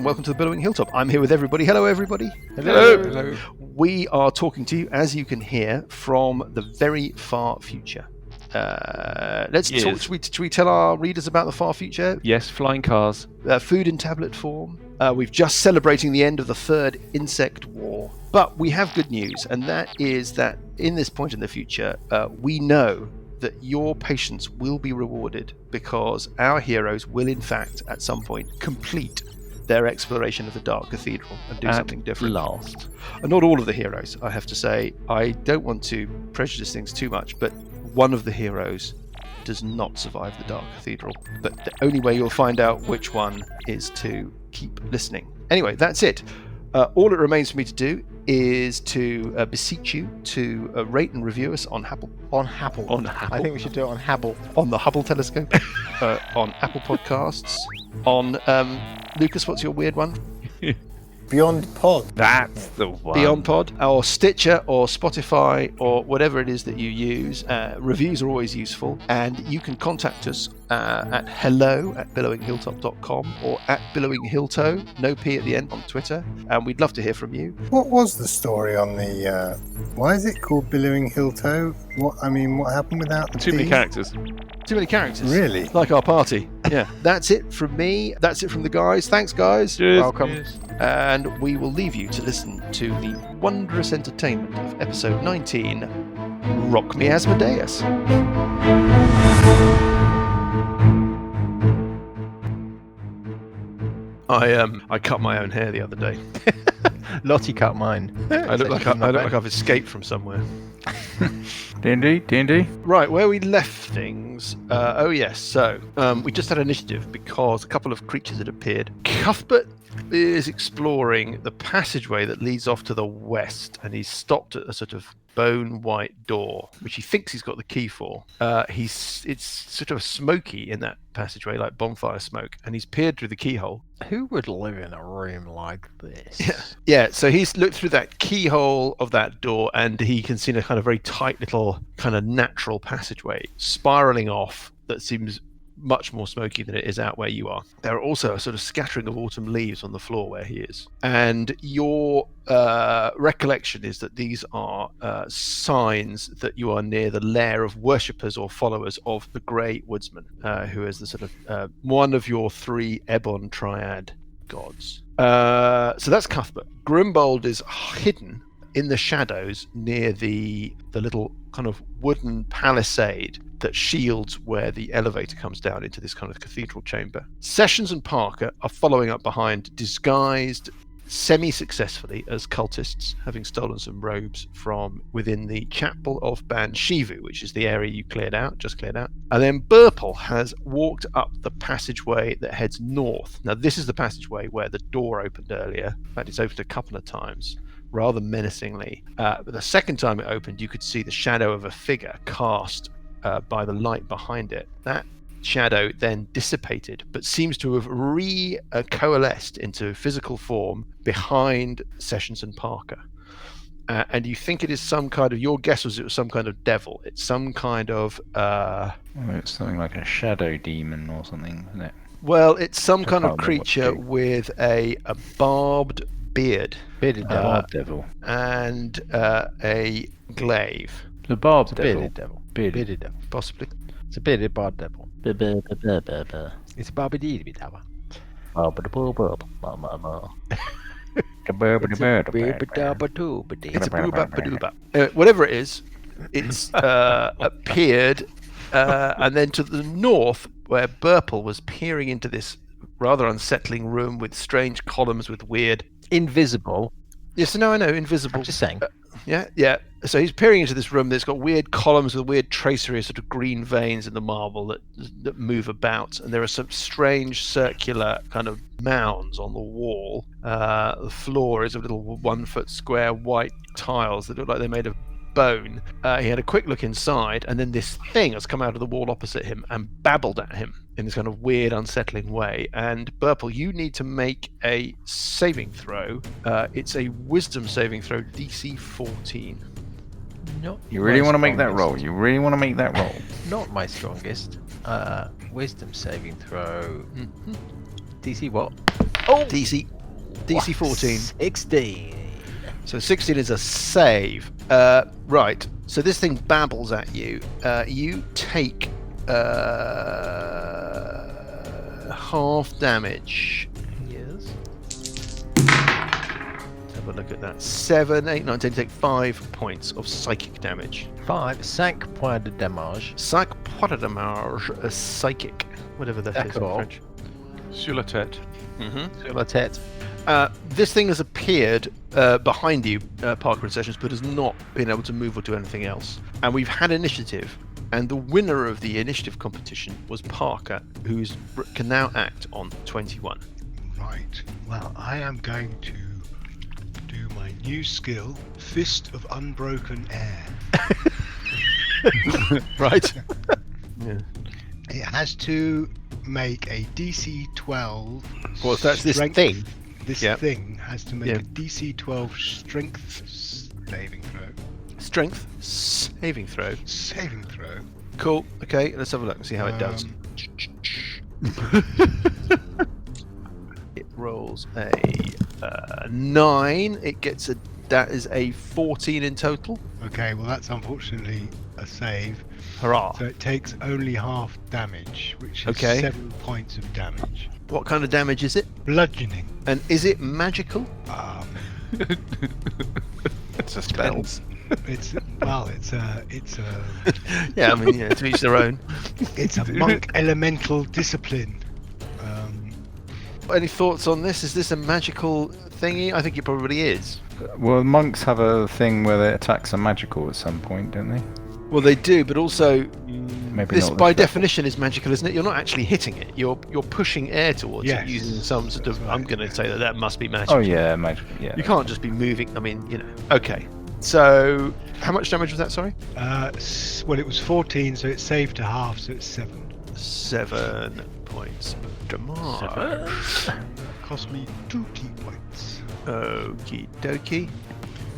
and welcome to the Billowing Hilltop. I'm here with everybody. Hello, everybody. Hello. We are talking to you, as you can hear, from the very far future. Let's talk. Should we tell our readers about the far future? Yes, flying cars. Food in tablet form. We've just celebrating the end of the third insect war. But we have good news, and that is that in this point in the future, we know that your patience will be rewarded because our heroes will, in fact, at some point, complete their exploration of the Dark Cathedral and do something different. Last. And not all of the heroes, I have to say. I don't want to prejudice things too much, but one of the heroes does not survive the Dark Cathedral. But the only way you'll find out which one is to keep listening. Anyway, that's it. All it remains for me to do is to beseech you to rate and review us on Hubble. On Hubble. I think we should do it on Hubble. On the Hubble telescope. On Apple Podcasts. On Lucas, what's your weird one? Beyond Pod. That's the one. Beyond Pod, or Stitcher, or Spotify, or whatever it is that you use. Reviews are always useful, and you can contact us at hello@billowinghilltop.com or at billowinghillto, no P at the end, on Twitter, and we'd love to hear from you. What was the story on the... why is it called Billowing Hillto? What happened without the Too many P? characters. Too many characters. Really? Like our party. Yeah. That's it from me. That's it from the guys. Thanks, guys. Cheers. Welcome. Cheers. And we will leave you to listen to the wondrous entertainment of episode 19, Rock Me Azmodeus. I cut my own hair the other day. Lottie cut mine. I look like I've escaped from somewhere. D&D. Right, where we left things. So we just had initiative because a couple of creatures had appeared. Cuthbert is exploring the passageway that leads off to the west, and he's stopped at a sort of bone white door, which he thinks he's got the key for. It's sort of smoky in that passageway, like bonfire smoke, and he's peered through the keyhole. Who would live in a room like this? Yeah. So he's looked through that keyhole of that door, and he can see a kind of very tight little kind of natural passageway spiraling off that seems much more smoky than it is out where you are. There are also a sort of scattering of autumn leaves on the floor where he is. And your recollection is that these are signs that you are near the lair of worshippers or followers of the Grey Woodsman, who is the sort of one of your three Ebon Triad gods. So that's Cuthbert. Grimbold is hidden in the shadows near the little kind of wooden palisade that shields where the elevator comes down into this kind of cathedral chamber. Sessions and Parker are following up behind, disguised semi-successfully as cultists, having stolen some robes from within the Chapel of Banshivu, which is the area you just cleared out. And then Burple has walked up the passageway that heads north. Now, this is the passageway where the door opened earlier. In fact, it's opened a couple of times, rather menacingly. But the second time it opened, you could see the shadow of a figure cast by the light behind it. That shadow then dissipated, but seems to have coalesced into physical form behind Sessions and Parker. And you think it is some kind of, your guess was it was some kind of devil. It's some kind of... it's something like a shadow demon or something, isn't it? Well, it's some kind of creature with a barbed beard. Bearded devil. And a glaive. The barbed devil. Bearded devil. Bearded devil. Possibly. It's a bearded bard devil. It's a barbed devil. It's a booba. Whatever it is, it's appeared, and then to the north, where Burple was peering into this rather unsettling room with strange columns with weird... Invisible. Yes, no, I know, invisible. I'm just saying. Yeah. So he's peering into this room that's got weird columns with weird tracery of sort of green veins in the marble that move about, and there are some strange circular kind of mounds on the wall. The floor is a little 1 foot square white tiles that look like they're made of bone. He had a quick look inside, and then this thing has come out of the wall opposite him and babbled at him in this kind of weird, unsettling way. And Burple, you need to make a saving throw. It's a wisdom saving throw, DC 14. You really want to make that roll? Not my strongest. Wisdom saving throw. DC what? Oh! DC 14. 16. So 16 is a save. Right. So this thing babbles at you. You take half damage. Yes. Let's have a look at that. 7, 8, 9, 10. You take 5 points of psychic damage. 5. 5 points de damage. 5 points de damage, psychic. Whatever that is in D'accord. French. Sur la tête. Sur la tête. This thing has appeared behind you, Parker and Sessions, but has not been able to move or do anything else. And we've had initiative, and the winner of the initiative competition was Parker, who can now act on 21. Right. Well, I am going to do my new skill, Fist of Unbroken Air. Right? Yeah. It has to make a DC 12. Well, so that's this strength- thing. This Yep. thing has to make Yeah. a DC 12 strength saving throw. Strength saving throw. Saving throw. Cool. Okay, let's have a look and see how it does. It rolls a 9. It gets a. That is a 14 in total. Okay, well that's unfortunately a save. Hurrah! So it takes only half damage, which is Okay. 7 points of damage. What kind of damage is it? Bludgeoning. And is it magical? It's a spell. It's a Yeah, I mean, to each their own. it's a monk elemental discipline. Any thoughts on this? Is this a magical thingy? I think it probably is. Well, monks have a thing where their attacks are magical at some point, don't they? Well, they do, but also Maybe this, not by this level. definition, is magical, isn't it? You're not actually hitting it. You're pushing air towards Yes, it using some sort of. that's right. I'm going to say that must be magical. Oh yeah, magic. Yeah. You can't just be moving. I mean, Okay. So, how much damage was that? Sorry. Well, it was 14, so it's saved to half, so it's 7. 7 points of damage. Cost me 2 key points. Okie dokie.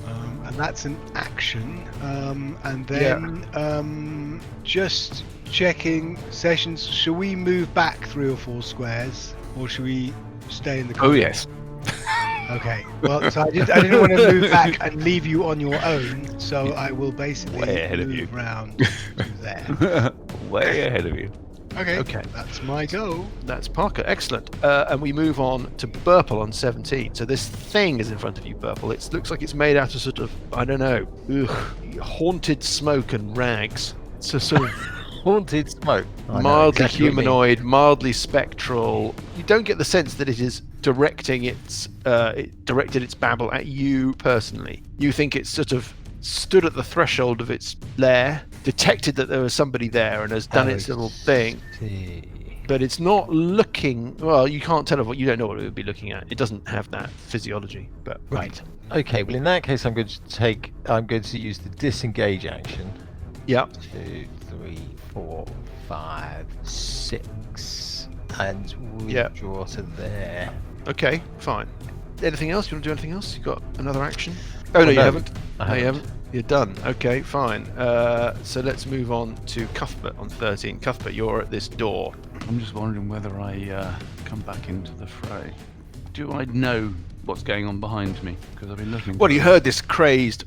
And that's an action. And then just checking Sessions. Shall we move back 3 or 4 squares, or should we stay in the? Oh corner? yes. Okay. Well, so I didn't want to move back and leave you on your own. So I will basically Way ahead of move you. round to there. Way ahead of you. Okay. Okay. That's my go. That's Parker. Excellent. And we move on to Burple on 17. So this thing is in front of you, Burple. It looks like it's made out of sort of, I don't know, haunted smoke and rags. It's a sort of Haunted smoke. I know mildly exactly what you mean. humanoid, mildly spectral. You don't get the sense that it is directed its babble at you personally. You think it's sort of stood at the threshold of its lair, detected that there was somebody there, and has done its little thing. But it's not looking. Well, you can't tell what you don't know what it would be looking at. It doesn't have that physiology. But Right. Okay. Well, in that case, I'm going to use the disengage action. yeah. 2, 3, 4, 5, 6, and Yeah. withdraw to there. Okay. Fine. Anything else? You want to do anything else? You got another action? Oh no, you no, haven't. I No, you haven't. haven't. You're done. Okay, fine. So let's move on to Cuthbert on 13. Cuthbert, you're at this door. I'm just wondering whether I come back into the fray. Do I know what's going on behind me? Because I've been looking. Well, you heard this crazed,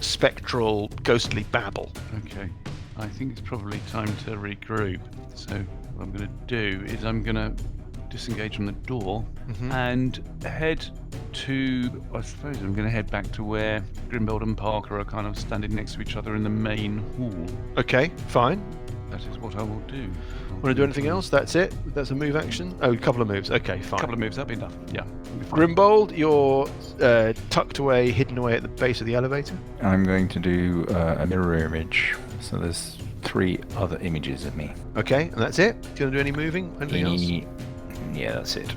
spectral, ghostly babble. Okay. I think it's probably time to regroup. So what I'm going to do is I'm going to disengage from the door and head to. I suppose I'm going to head back to where Grimbold and Parker are kind of standing next to each other in the main hall. Okay, fine. That is what I will do. Want to do anything else? That's it? That's a move action? Oh, a couple of moves. Okay, A fine. couple of moves, that'll be enough. Yeah. it'll be fine. Grimbold, you're tucked away, hidden away at the base of the elevator. I'm going to do a mirror image. So there's 3 other images of me. Okay, and that's it? Do you want to do any moving? Anything else? Yeah, that's it.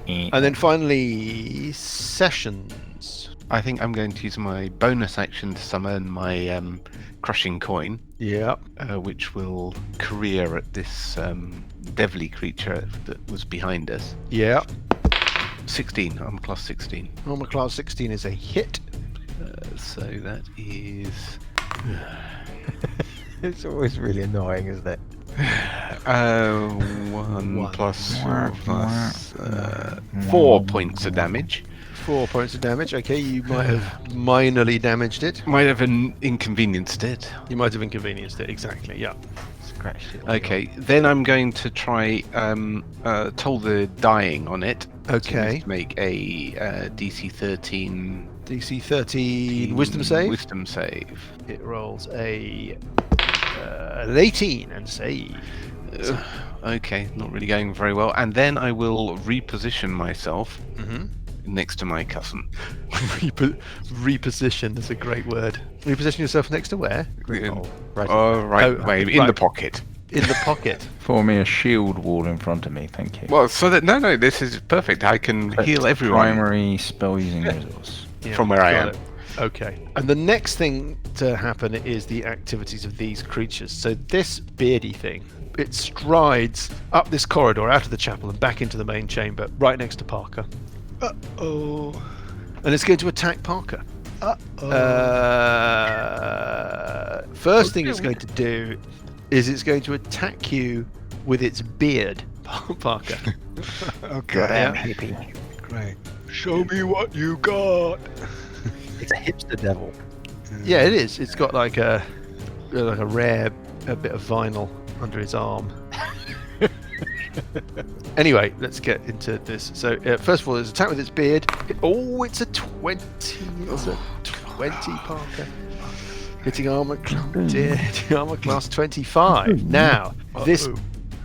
And then finally, Sessions. I think I'm going to use my bonus action to summon my crushing coin, Yeah. which will career at this devilly creature that was behind us. Yeah. 16. I'm class 16. Normal class 16 is a hit. So that is It's always really annoying, isn't it? 1 plus 4 points of damage. 4 points of damage. Okay, you might have minorly damaged it. Might have inconvenienced it. You might have inconvenienced it. Exactly. Yeah. Scratched it. Okay, then I'm going to try toll the dying on it. Okay. To make a DC 13 DC 13 Wisdom save. Wisdom save. It rolls an 18 and save. Okay, not really going very well. And then I will reposition myself Mm-hmm. next to my cousin. Reposition is a great word. Reposition yourself next to where? Right, in the pocket. In the pocket. Form me a shield wall in front of me, thank you. Well, so that no, this is perfect. I can heal everyone Primary spell using resource. Yeah, from where I got am. it. Okay. And the next thing to happen is the activities of these creatures. So this beardy thing, it strides up this corridor out of the chapel and back into the main chamber, right next to Parker. Uh-oh. And it's going to attack Parker. Uh-oh. First thing it's going to do is it's going to attack you with its beard, Parker. Okay. Goddamn hippie. Great. Show me what you got. It's a hipster devil. Yeah, it is. It's got like a rare bit of vinyl under his arm. Anyway, let's get into this. So first of all, there's attack with its beard. It's a 20. It's a 20, Parker. Hitting armor class 25. Now,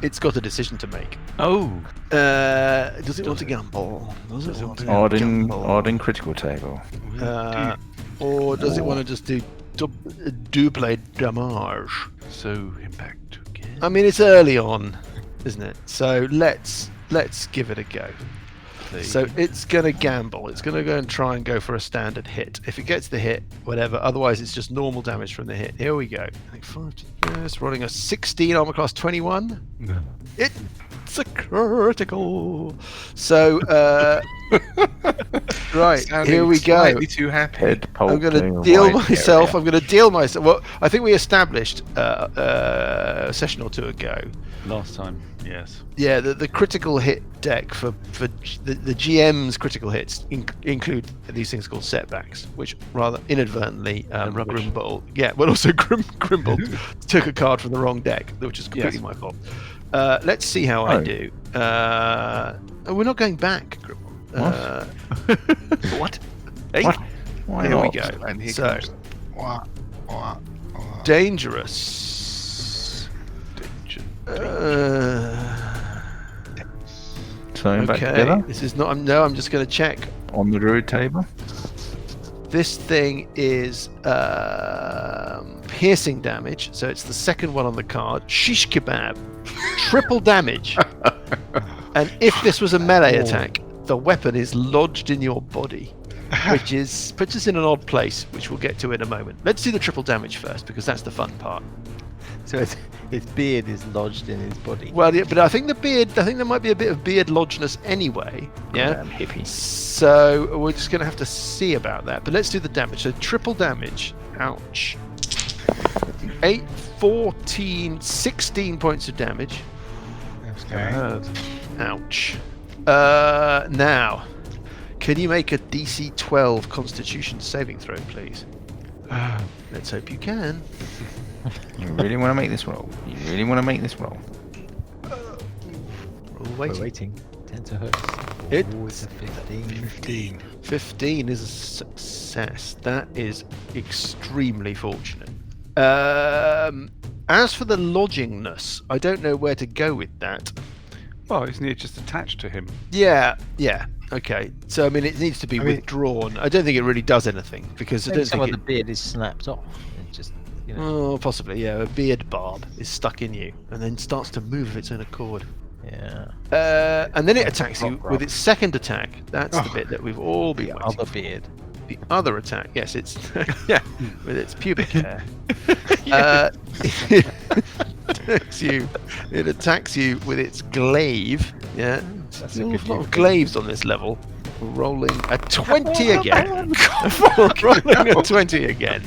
it's got a decision to make. Oh, Does it want to gamble? Does it want to Odd gamble? in critical table. Or does it want to just do double damage? so impact again. I mean, it's early on, isn't it? So let's give it a go. Please. So it's going to gamble. It's going to go and try and go for a standard hit. If it gets the hit, whatever. Otherwise, it's just normal damage from the hit. Here we go. I think 5 to yes, rolling a 16 armor class 21. No. It's a critical. So, right, Sounding here we go. Slightly too happy. Head I'm going to pulping deal right myself. area. I'm going to deal myself. Well, I think we established a session or two ago. Last time, yes. Yeah, the critical hit deck for the GM's critical hits include these things called setbacks, which rather inadvertently rubbish. Grimble, yeah, but also Grimble took a card from the wrong deck, which is completely Yes. my fault. Let's see how I do. We're not going back, Grimble. What? Hey, What? Why here we not? go. And here So comes Wah, wah, wah. dangerous. So back Okay, together this is not. I'm just going to check. on the druid table. This thing is piercing damage, so it's the second one on the card. Shish kebab, triple damage. And if this was a melee attack, the weapon is lodged in your body, which puts us in an odd place, which we'll get to in a moment. Let's do the triple damage first, because that's the fun part. So its beard is lodged in his body. Well, yeah, but I think there might be a bit of beard lodgeness anyway. Yeah. Goddamn hippie. So we're just going to have to see about that. But let's do the damage. So triple damage. Ouch. 8, 14, 16 points of damage. Okay. Ouch. Now, can you make a DC 12 Constitution saving throw, please? Let's hope you can. You really want to make this roll? You really want to make this roll? We're We're waiting. waiting. 10 to hurt. It- Oh, it's a 15. 15. 15 is a success. That is extremely fortunate. As for the lodgingness, I don't know where to go with that. Well, isn't it just attached to him? Yeah. Okay. So I mean, it needs to be I mean- withdrawn. I don't think it really does anything because I Maybe don't some think of the beard is snapped off. It just, you know. Oh, possibly. Yeah, a beard barb is stuck in you and then starts to move of its own accord. Yeah. And then it attacks you Rock, with its second attack. That's the bit that we've all been The waiting other for. beard. The other attack, yes, it's yeah, with its pubic hair. It attacks you with its glaive. Yeah, That's there's a an good awful lot of use. glaives on this level. Rolling a 20 again. Rolling a 20 again.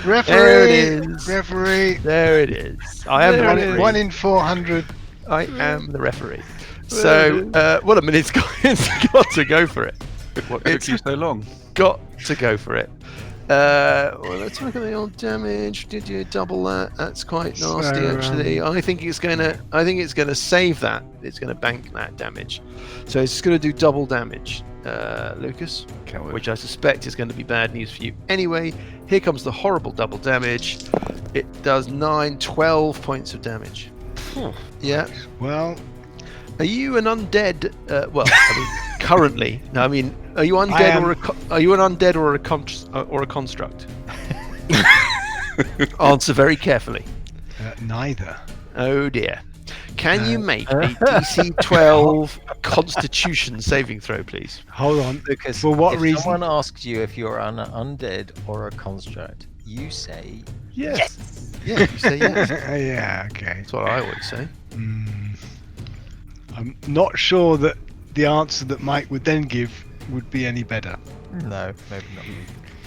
Referee. There it is. Referee. There it is. I am the One, referee. one in 400. I am the referee. So, what a minute's got to go for it. What took you so long? Got to go for it. Well, let's look at the old damage. Did you double that? That's quite nasty, So, actually. I think it's gonna save that. It's gonna bank that damage. So it's gonna do double damage, Lucas, which I suspect is going to be bad news for you. Anyway, here comes the horrible double damage. It does 12 points of damage. Yeah. Well, Are you an undead? Well, I mean, currently. No, I mean, are you undead are you an undead or a construct? Answer very carefully. neither. Oh dear. Can you make a DC 12 Constitution saving throw, please? Hold on. Lucas, For what if reason? someone asks you if you're an undead or a construct, you say Yes. Yeah, you say yes. Yeah, okay. That's what I always say. I'm not sure that the answer that Mike would then give would be any better. no, maybe not.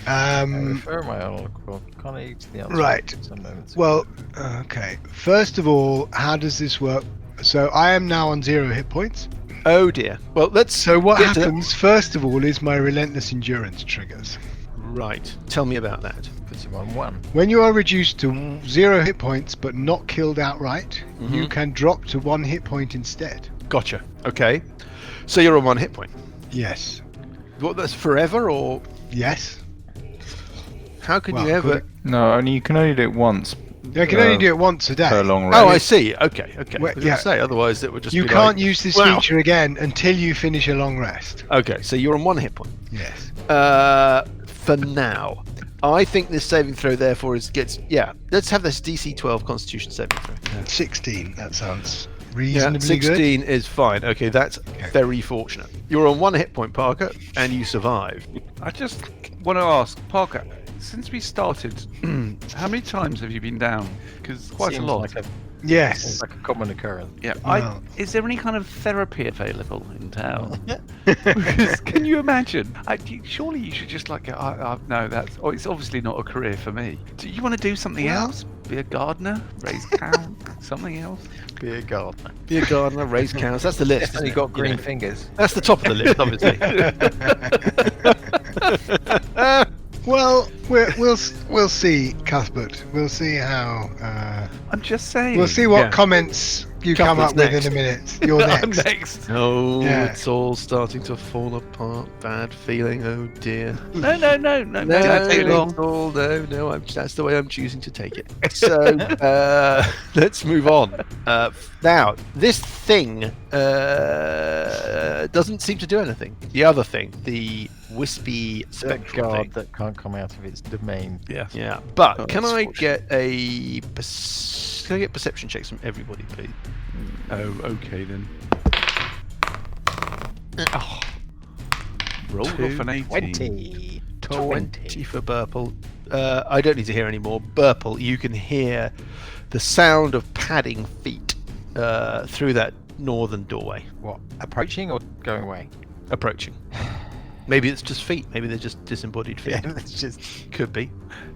I Um, refer my oracle colleague to the answer. Right. Some moments well, ago. okay. First of all, how does this work? So I am now on 0 hit points. Oh dear. Well, let's. So what get to that. happens, first of all, is my relentless endurance triggers. Right. Tell me about that. Puts him on 1. When you are reduced to 0 hit points but not killed outright, you Mhm. can drop to 1 hit point instead. Gotcha. Okay. So you're on 1 hit point. Yes. What? That's forever, or Yes. how can Well, you ever? could No, you can only do it once You can only do it once a day. per long range. Oh, I see. Okay. Okay. Well, I was yeah. gonna say, otherwise it would just. You be can't like, use this wow. feature again until you finish a long rest. Okay. So you're on 1 hit point. Yes. For now, I think this saving throw therefore gets. Yeah. Let's have this DC 12 Constitution saving throw. 16. That sounds Yeah. reasonably good. 16 is fine. Okay. That's very fortunate. You're on 1 hit point, Parker, and you survive. I just want to ask, Parker, since we started, how many times have you been down? Because quite Seems a lot. Like a, Yes. seems like a common occurrence. Yeah. No. Is there any kind of therapy available in town? Because can you imagine? Surely you should just like, no, that's. Oh, it's obviously not a career for me. Do you want to do something else? Be a gardener, raise cows, something else? Be a gardener. Be a gardener, raise cows. That's the list. Definitely isn't it? got green You know, fingers. That's the top of the list, obviously. Well, we'll see, Cuthbert. We'll see how. I'm just saying. We'll see what Yeah. comments you come up Cuthbert's with in a minute. You're I'm next. next. No, Yeah. it's all starting to fall apart. Bad feeling. Oh dear. No. No, Don't take long. it's all, no. That's the way I'm choosing to take it. So let's move on. Now, this thing doesn't seem to do anything. The other thing, the wispy That spectral guard thing. that can't come out of its domain. Yeah. Yeah, but Oh, can that's I fortunate. get can I get perception checks from everybody, please? Oh, okay then. Oh, Rolled off an 18. 20. for Burple. I don't need to hear any more. Burple, you can hear the sound of padding feet through that northern doorway, What? Approaching or going away? approaching. Maybe it's just feet. Maybe they're just disembodied feet. Yeah, it's just. Could be.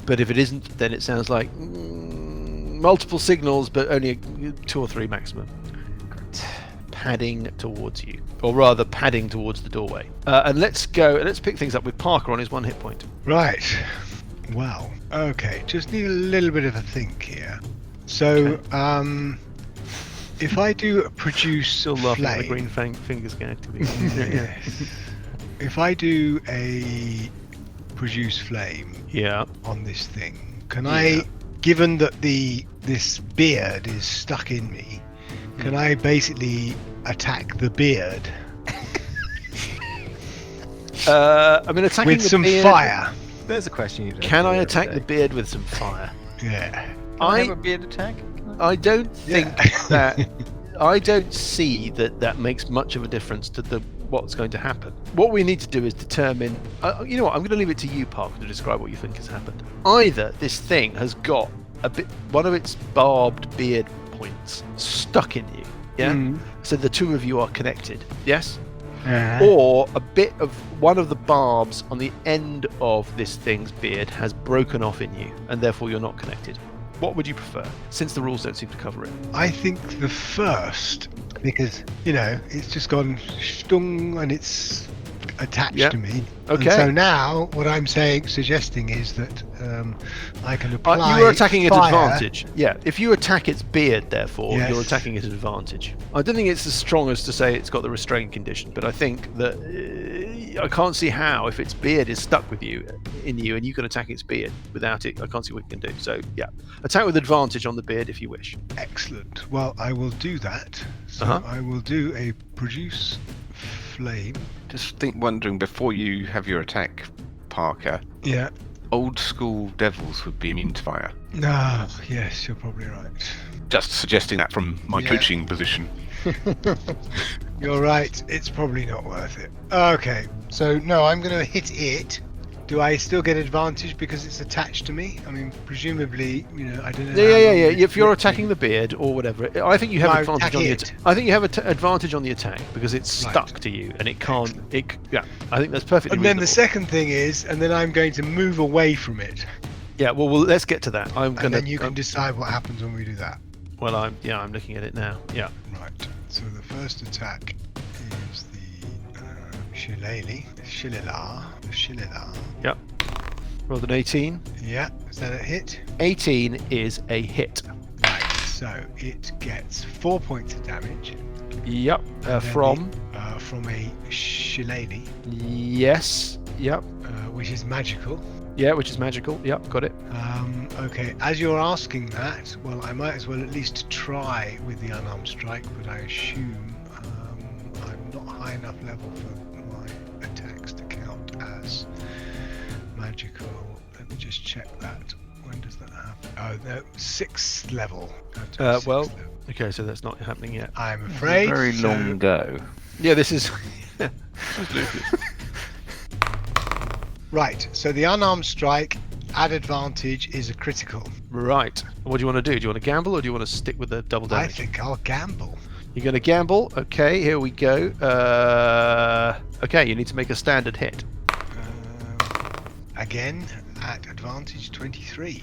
But if it isn't, then it sounds like multiple signals, but only 2 or 3 maximum. Padding towards you, or rather padding towards the doorway. And let's pick things up with Parker on his 1 hit point. Right. Well, okay. Just need a little bit of a think here. So, if I do produce Still laughing at the flame, green fingers going to be. if I do a produce flame Yeah. on this thing, can I, given that this beard is stuck in me, can I basically attack the beard I mean, attacking with the some beard, fire? There's a question you don't Can I hear attack every the day. beard with some fire? Yeah. Can I have a beard attack? I don't think Yeah. that. I don't see that makes much of a difference to what's going to happen. What we need to do is determine. You know what? I'm going to leave it to you, Parker, to describe what you think has happened. Either this thing has got one of its barbed beard points stuck in you. Yeah. So the two of you are connected. Yes. or a bit of one of the barbs on the end of this thing's beard has broken off in you, and therefore you're not connected. What would you prefer, since the rules don't seem to cover it? I think the first, because, it's just gone stung and it's attached to me. Okay. And so now what I'm suggesting is that I can apply you are attacking at fire. advantage. Yeah, if you attack its beard, therefore, Yes. you're attacking at advantage. I don't think it's as strong as to say it's got the restraint condition, but I think that I can't see how, if its beard is stuck with you, and you can attack its beard without it, I can't see what you can do. So, yeah, attack with advantage on the beard if you wish. Excellent. Well, I will do that. So I will do a produce flame. Just wondering, before you have your attack, Parker, Yeah. old school devils would be immune to fire. Ah, yes, you're probably right. Just suggesting that from my coaching position. You're right. It's probably not worth it. Okay. So, no, I'm going to hit it. Do I still get advantage because it's attached to me? I mean, presumably, I don't know. Yeah. If you're attacking the beard or whatever, I think you have No, advantage attack on the it. attack. I think you have advantage on the attack because it's stuck to you and it can't. I think that's perfectly And then the reasonable. second thing is, and then I'm going to move away from it. Yeah, well, let's get to that. And then you can decide what happens when we do that. Well, I'm looking at it now. Yeah. Right. So the first attack is the Shillelagh. Yep. Rolled an 18. Yeah. Is that a hit? 18 is a hit. Right. So it gets 4 points of damage. Yep. And then From a shillelagh, yes. Yep. which is magical. Yeah, which is magical. Yep, got it. Okay, as you're asking that, well, I might as well at least try with the unarmed strike, but I assume I'm not high enough level for my attacks to count as magical. Let me just check that. When does that happen? Oh, no, 6th level. Well, okay, so that's not happening yet. I'm afraid. Very long go. Yeah, this is. Right, so the unarmed strike at advantage is a critical. Right. What do you want to do? Do you want to gamble or do you want to stick with the double I damage? think I'll gamble. You're going to gamble. Okay, here we go. Okay, you need to make a standard hit. Again, at advantage 23.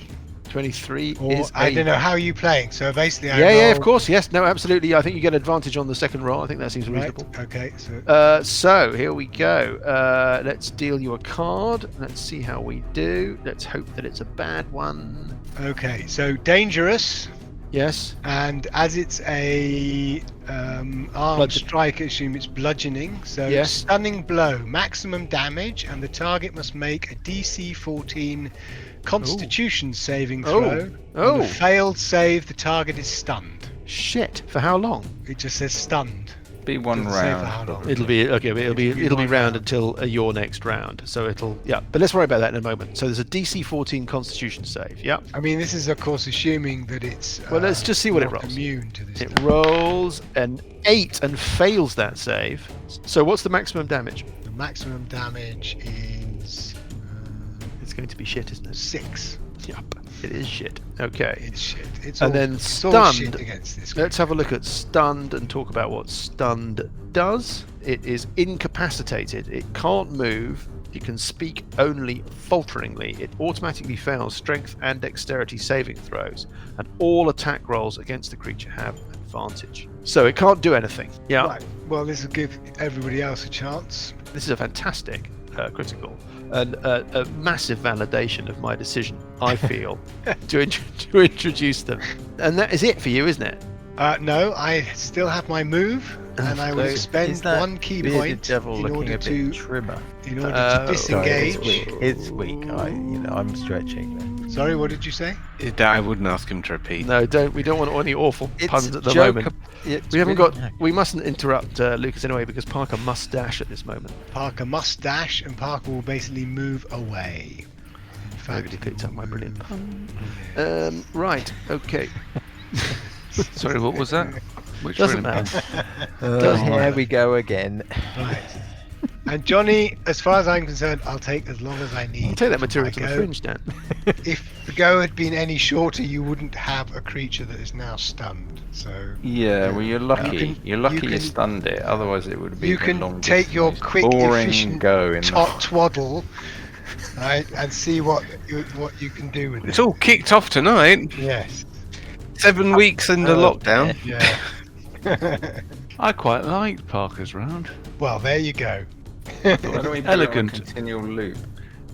23 Or is I don't know how are you playing. So basically, I Yeah, of roll- course. Yes, no, absolutely. I think you get advantage on the second roll. I think that seems Right. reasonable. Okay. So So here we go. Let's deal you a card. Let's see how we do. Let's hope that it's a bad one. okay. So dangerous, Yes. and as it's a armed Bludgeon. strike, I assume it's bludgeoning. So Yes. stunning blow, maximum damage, and the target must make a DC 14 Constitution saving throw. Oh. On a failed save, the target is stunned. Shit. For how long? It just says stunned. Be one Doesn't say for how round. long. It'll be okay. It'll be one round round. until your next round. So it'll But let's worry about that in a moment. So there's a DC 14 Constitution save. Yeah. I mean, this is of course assuming that it's. Well, let's just see what it not rolls. Immune to this. It rolls an 8 and fails that save. So what's the maximum damage? The maximum damage is It's going to be shit, isn't it? 6. Yep. It is shit. Okay. It's shit. It's And all, then it's all stunned. shit against this. Let's have a look at stunned and talk about what stunned does. It is incapacitated. It can't move. It can speak only falteringly. It automatically fails strength and dexterity saving throws, and all attack rolls against the creature have advantage. So it can't do anything. Yeah. Right. Well, this will give everybody else a chance. This is a fantastic critical and a massive validation of my decision, I feel, to introduce them. And that is it for you, isn't it? No, I still have my move, and I will So spend is that 1 key bearded point devil in looking order a bit to trimmer. disengage. It's weak. I'm stretching there. Sorry, what did you say? I wouldn't ask him to repeat. No, don't. We don't want any awful puns at the moment. We haven't got. We mustn't interrupt Lucas anyway because Parker must dash at this moment. Parker must dash, and Parker will basically move away. In fact, Nobody picked up my brilliant pun. Right. Okay. Sorry, what was that? Which Doesn't brilliant matter. pun? Doesn't Here matter. we go again. Right. And Johnny, as far as I'm concerned, I'll take as long as I need. You take that for material my to the go. fringe, Dan. If the go had been any shorter, you wouldn't have a creature that is now stunned. So Yeah, well, you're lucky. You can- You're lucky you you, can- stunned it. Otherwise, it would have been you the can longest, take your most quick, boring efficient go in twaddle, right, and see what you can do with It's it. all kicked off tonight. Yes. 7 weeks into lockdown. Yeah. I quite liked Parker's round. Well, there you go. Why don't we put it on a Elegant. continual loop?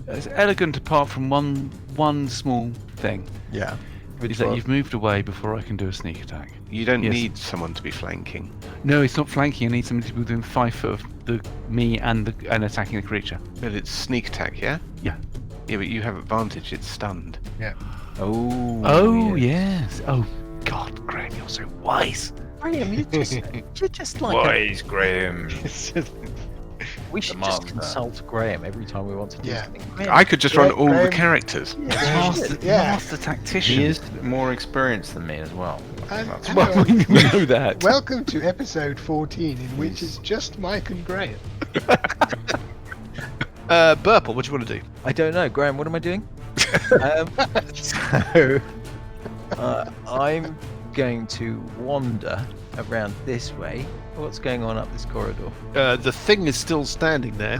It's elegant apart from one small thing. Yeah. Is that you've moved away before I can do a sneak attack. You don't Yes. need someone to be flanking. No, it's not flanking. I need somebody to be within 5 foot of me and attacking the creature. But it's sneak attack, yeah? Yeah. Yeah, but you have advantage. It's stunned. Oh. Oh yes. Oh God, Graham, you're so wise. Graham, you're just like Wise, Graham. we should The just master. consult Graham every time we want to do Yeah. something. Graham, I could just run all the Graham- characters. Master, Yeah. master tactician. He is more experienced than me as well. And- That's and- why. Well, we know that. Welcome to episode 14, in which it's just Mike and Graham. Burple, what do you want to do? I don't know, Graham. What am I doing? So I'm going to wander around this way. What's going on up this corridor? The thing is still standing there.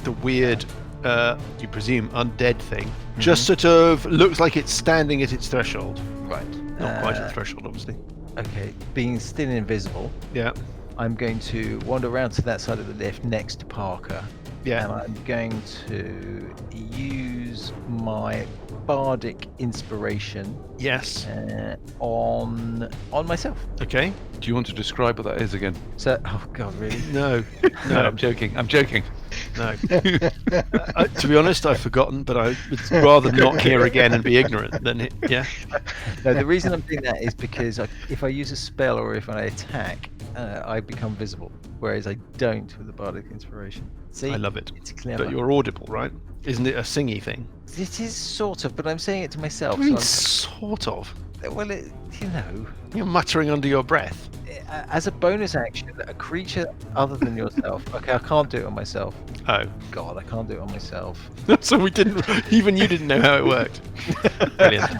The weird, you presume, undead thing. Just sort of looks like it's standing at its threshold. Right. Not quite at the threshold, obviously. Okay. Being still invisible, Yeah. I'm going to wander around to that side of the lift next to Parker. Yeah. And I'm going to use my bardic inspiration Yes. on myself. Okay. Do you want to describe what that is again? So, oh god, really? No. No, No. I'm joking. I'm joking. No. To be honest, I've forgotten, but I would rather not hear again and be ignorant than it. Yeah. No, the reason I'm doing that is because if I use a spell or if I attack, I become visible, whereas I don't with the bardic inspiration. See, I love it. it's clever. But you're audible, right? Isn't it a singy thing? It is sort of, but I'm saying it to myself. I mean, So sort of. well, you know, You're muttering under your breath. as a bonus action, a creature other than yourself. Okay, I can't do it on myself. Oh. God, I can't do it on myself. So we didn't. Even you didn't know how it worked. Brilliant.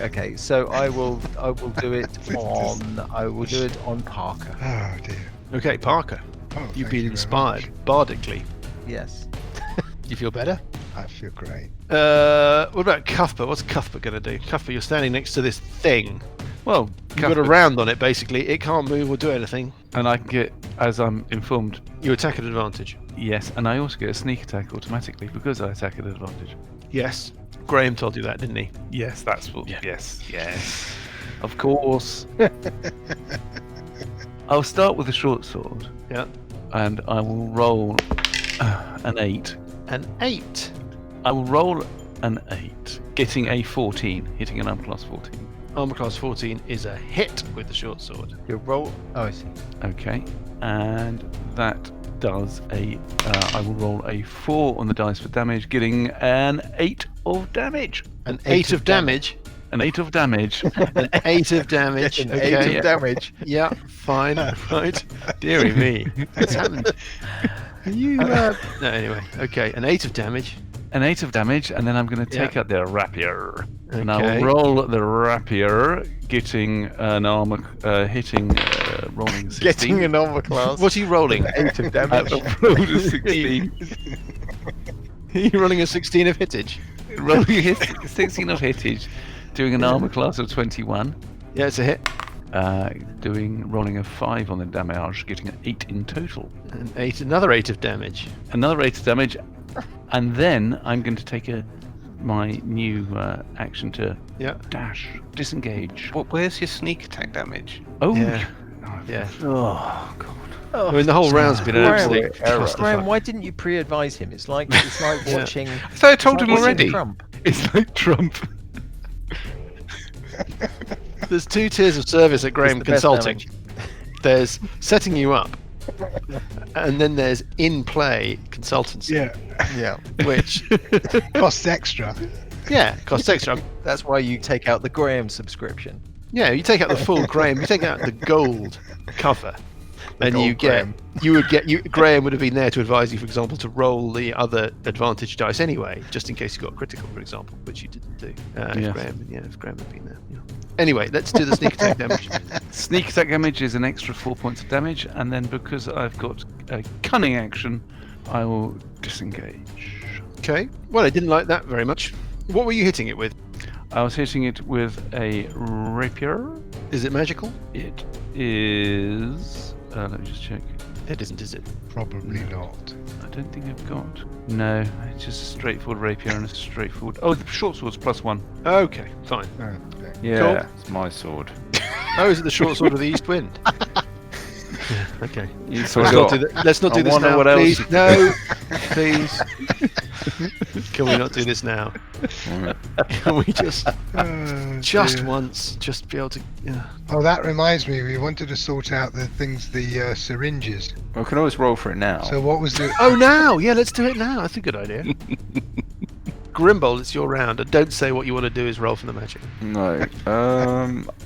Okay, so I will do it on. I will do it on Parker. Oh, dear. Okay, Parker. Oh, You've thank been you very inspired much. bardically. Yes. Do you feel better? I feel great. What about Cuthbert? What's Cuthbert going to do? Cuthbert, you're standing next to this thing. Well, You've got a Cuthbert- round on it, basically. It can't move or do anything. and I can get, as I'm informed, You attack at advantage. yes, and I also get a sneak attack automatically because I attack at advantage. Yes. Graham told you that, didn't he? Yes, that's what. Yeah. Yes. Of course. I'll start with a short sword, Yeah. and I will roll an 8. An 8. I will roll an 8, getting a 14, hitting an armor class 14. Armor class 14 is a hit with the short sword. Your roll. Oh, I see. Okay, and that does a. I will roll a 4 on the dice for damage, getting an 8 of damage. An 8 of damage. An 8 of damage. An 8 of damage. An Okay. 8 of damage. Yeah, fine. Right. Deary me. What's happened? You. No, anyway. Okay, an 8 of damage. An 8 of damage, and then I'm going to take Yeah. out the rapier. And I Okay. will roll the rapier, getting an armor, hitting, rolling 16. Getting an armor class. What are you rolling? 8 of damage. I've rolled a 16. You're rolling a 16 of hittage. Rolling a 16 of hittage, doing an armor class of 21. Yeah, it's a hit. Rolling a 5 on the damage, getting an 8 in total. An 8, another 8 of damage. Another 8 of damage, and then I'm going to take my new action to Yeah. dash, disengage. Where's your sneak attack damage? Oh, Yeah. Yeah. Oh god. I mean, the whole round's been an Graham, absolute Graham, clusterfuck. why didn't you pre-advise him? It's like Yeah. watching. I thought I told it's him like watching already. Trump. It's like Trump. There's 2 tiers of service at Graham It's the best Consulting. damage. There's setting you up, and then there's in-play consultancy, Yeah. Yeah. which, Costs extra. yeah, costs extra. That's why you take out the Graham subscription. Yeah, you take out the full Graham, you take out the gold cover, and old Graham. Graham would have been there to advise you, for example, to roll the other advantage dice anyway, just in case you got a critical, for example, which you didn't do. If Graham had been there. Yeah. Anyway, let's do the sneak attack damage. Sneak attack damage is an extra 4 points of damage, and then because I've got a cunning action, I will disengage. Okay. Well, I didn't like that very much. What were you hitting it with? I was hitting it with a rapier. Is it magical? It is. Let me just check. It isn't, is it? Probably not. I don't think I've got. No, it's just a straightforward rapier and a straightforward. Oh, the short sword's +1. Okay, fine. Okay. Yeah, Cool. it's my sword. Oh, is it the short sword of the East Wind? Okay. You Let's not do, let's not do I this wonder now, what else please. you- No, please. Can we not do this now? Can we just Dear. once, just be able to? Yeah. Oh, that reminds me. We wanted to sort out the things, the syringes. We can always roll for it now. So what was the? Oh, now? Yeah, let's do it now. That's a good idea. Grimbold, it's your round. And don't say what you want to do is roll for the magic. No. What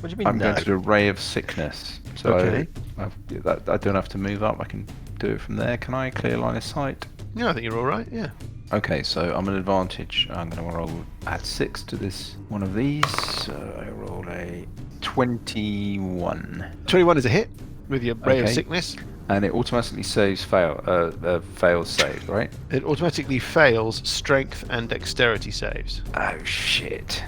do you mean? I'm No? going to do a ray of sickness. So Okay. I don't have to move up. I can do it from there. Can I clear line of sight? Yeah, I think you're all right. Yeah. Okay, so I'm an advantage. I'm going to roll add 6 to this one of these. So I roll a 21, 21 is a hit with your ray of Okay. sickness. and it automatically fails save, right? It automatically fails strength and dexterity saves. Oh shit!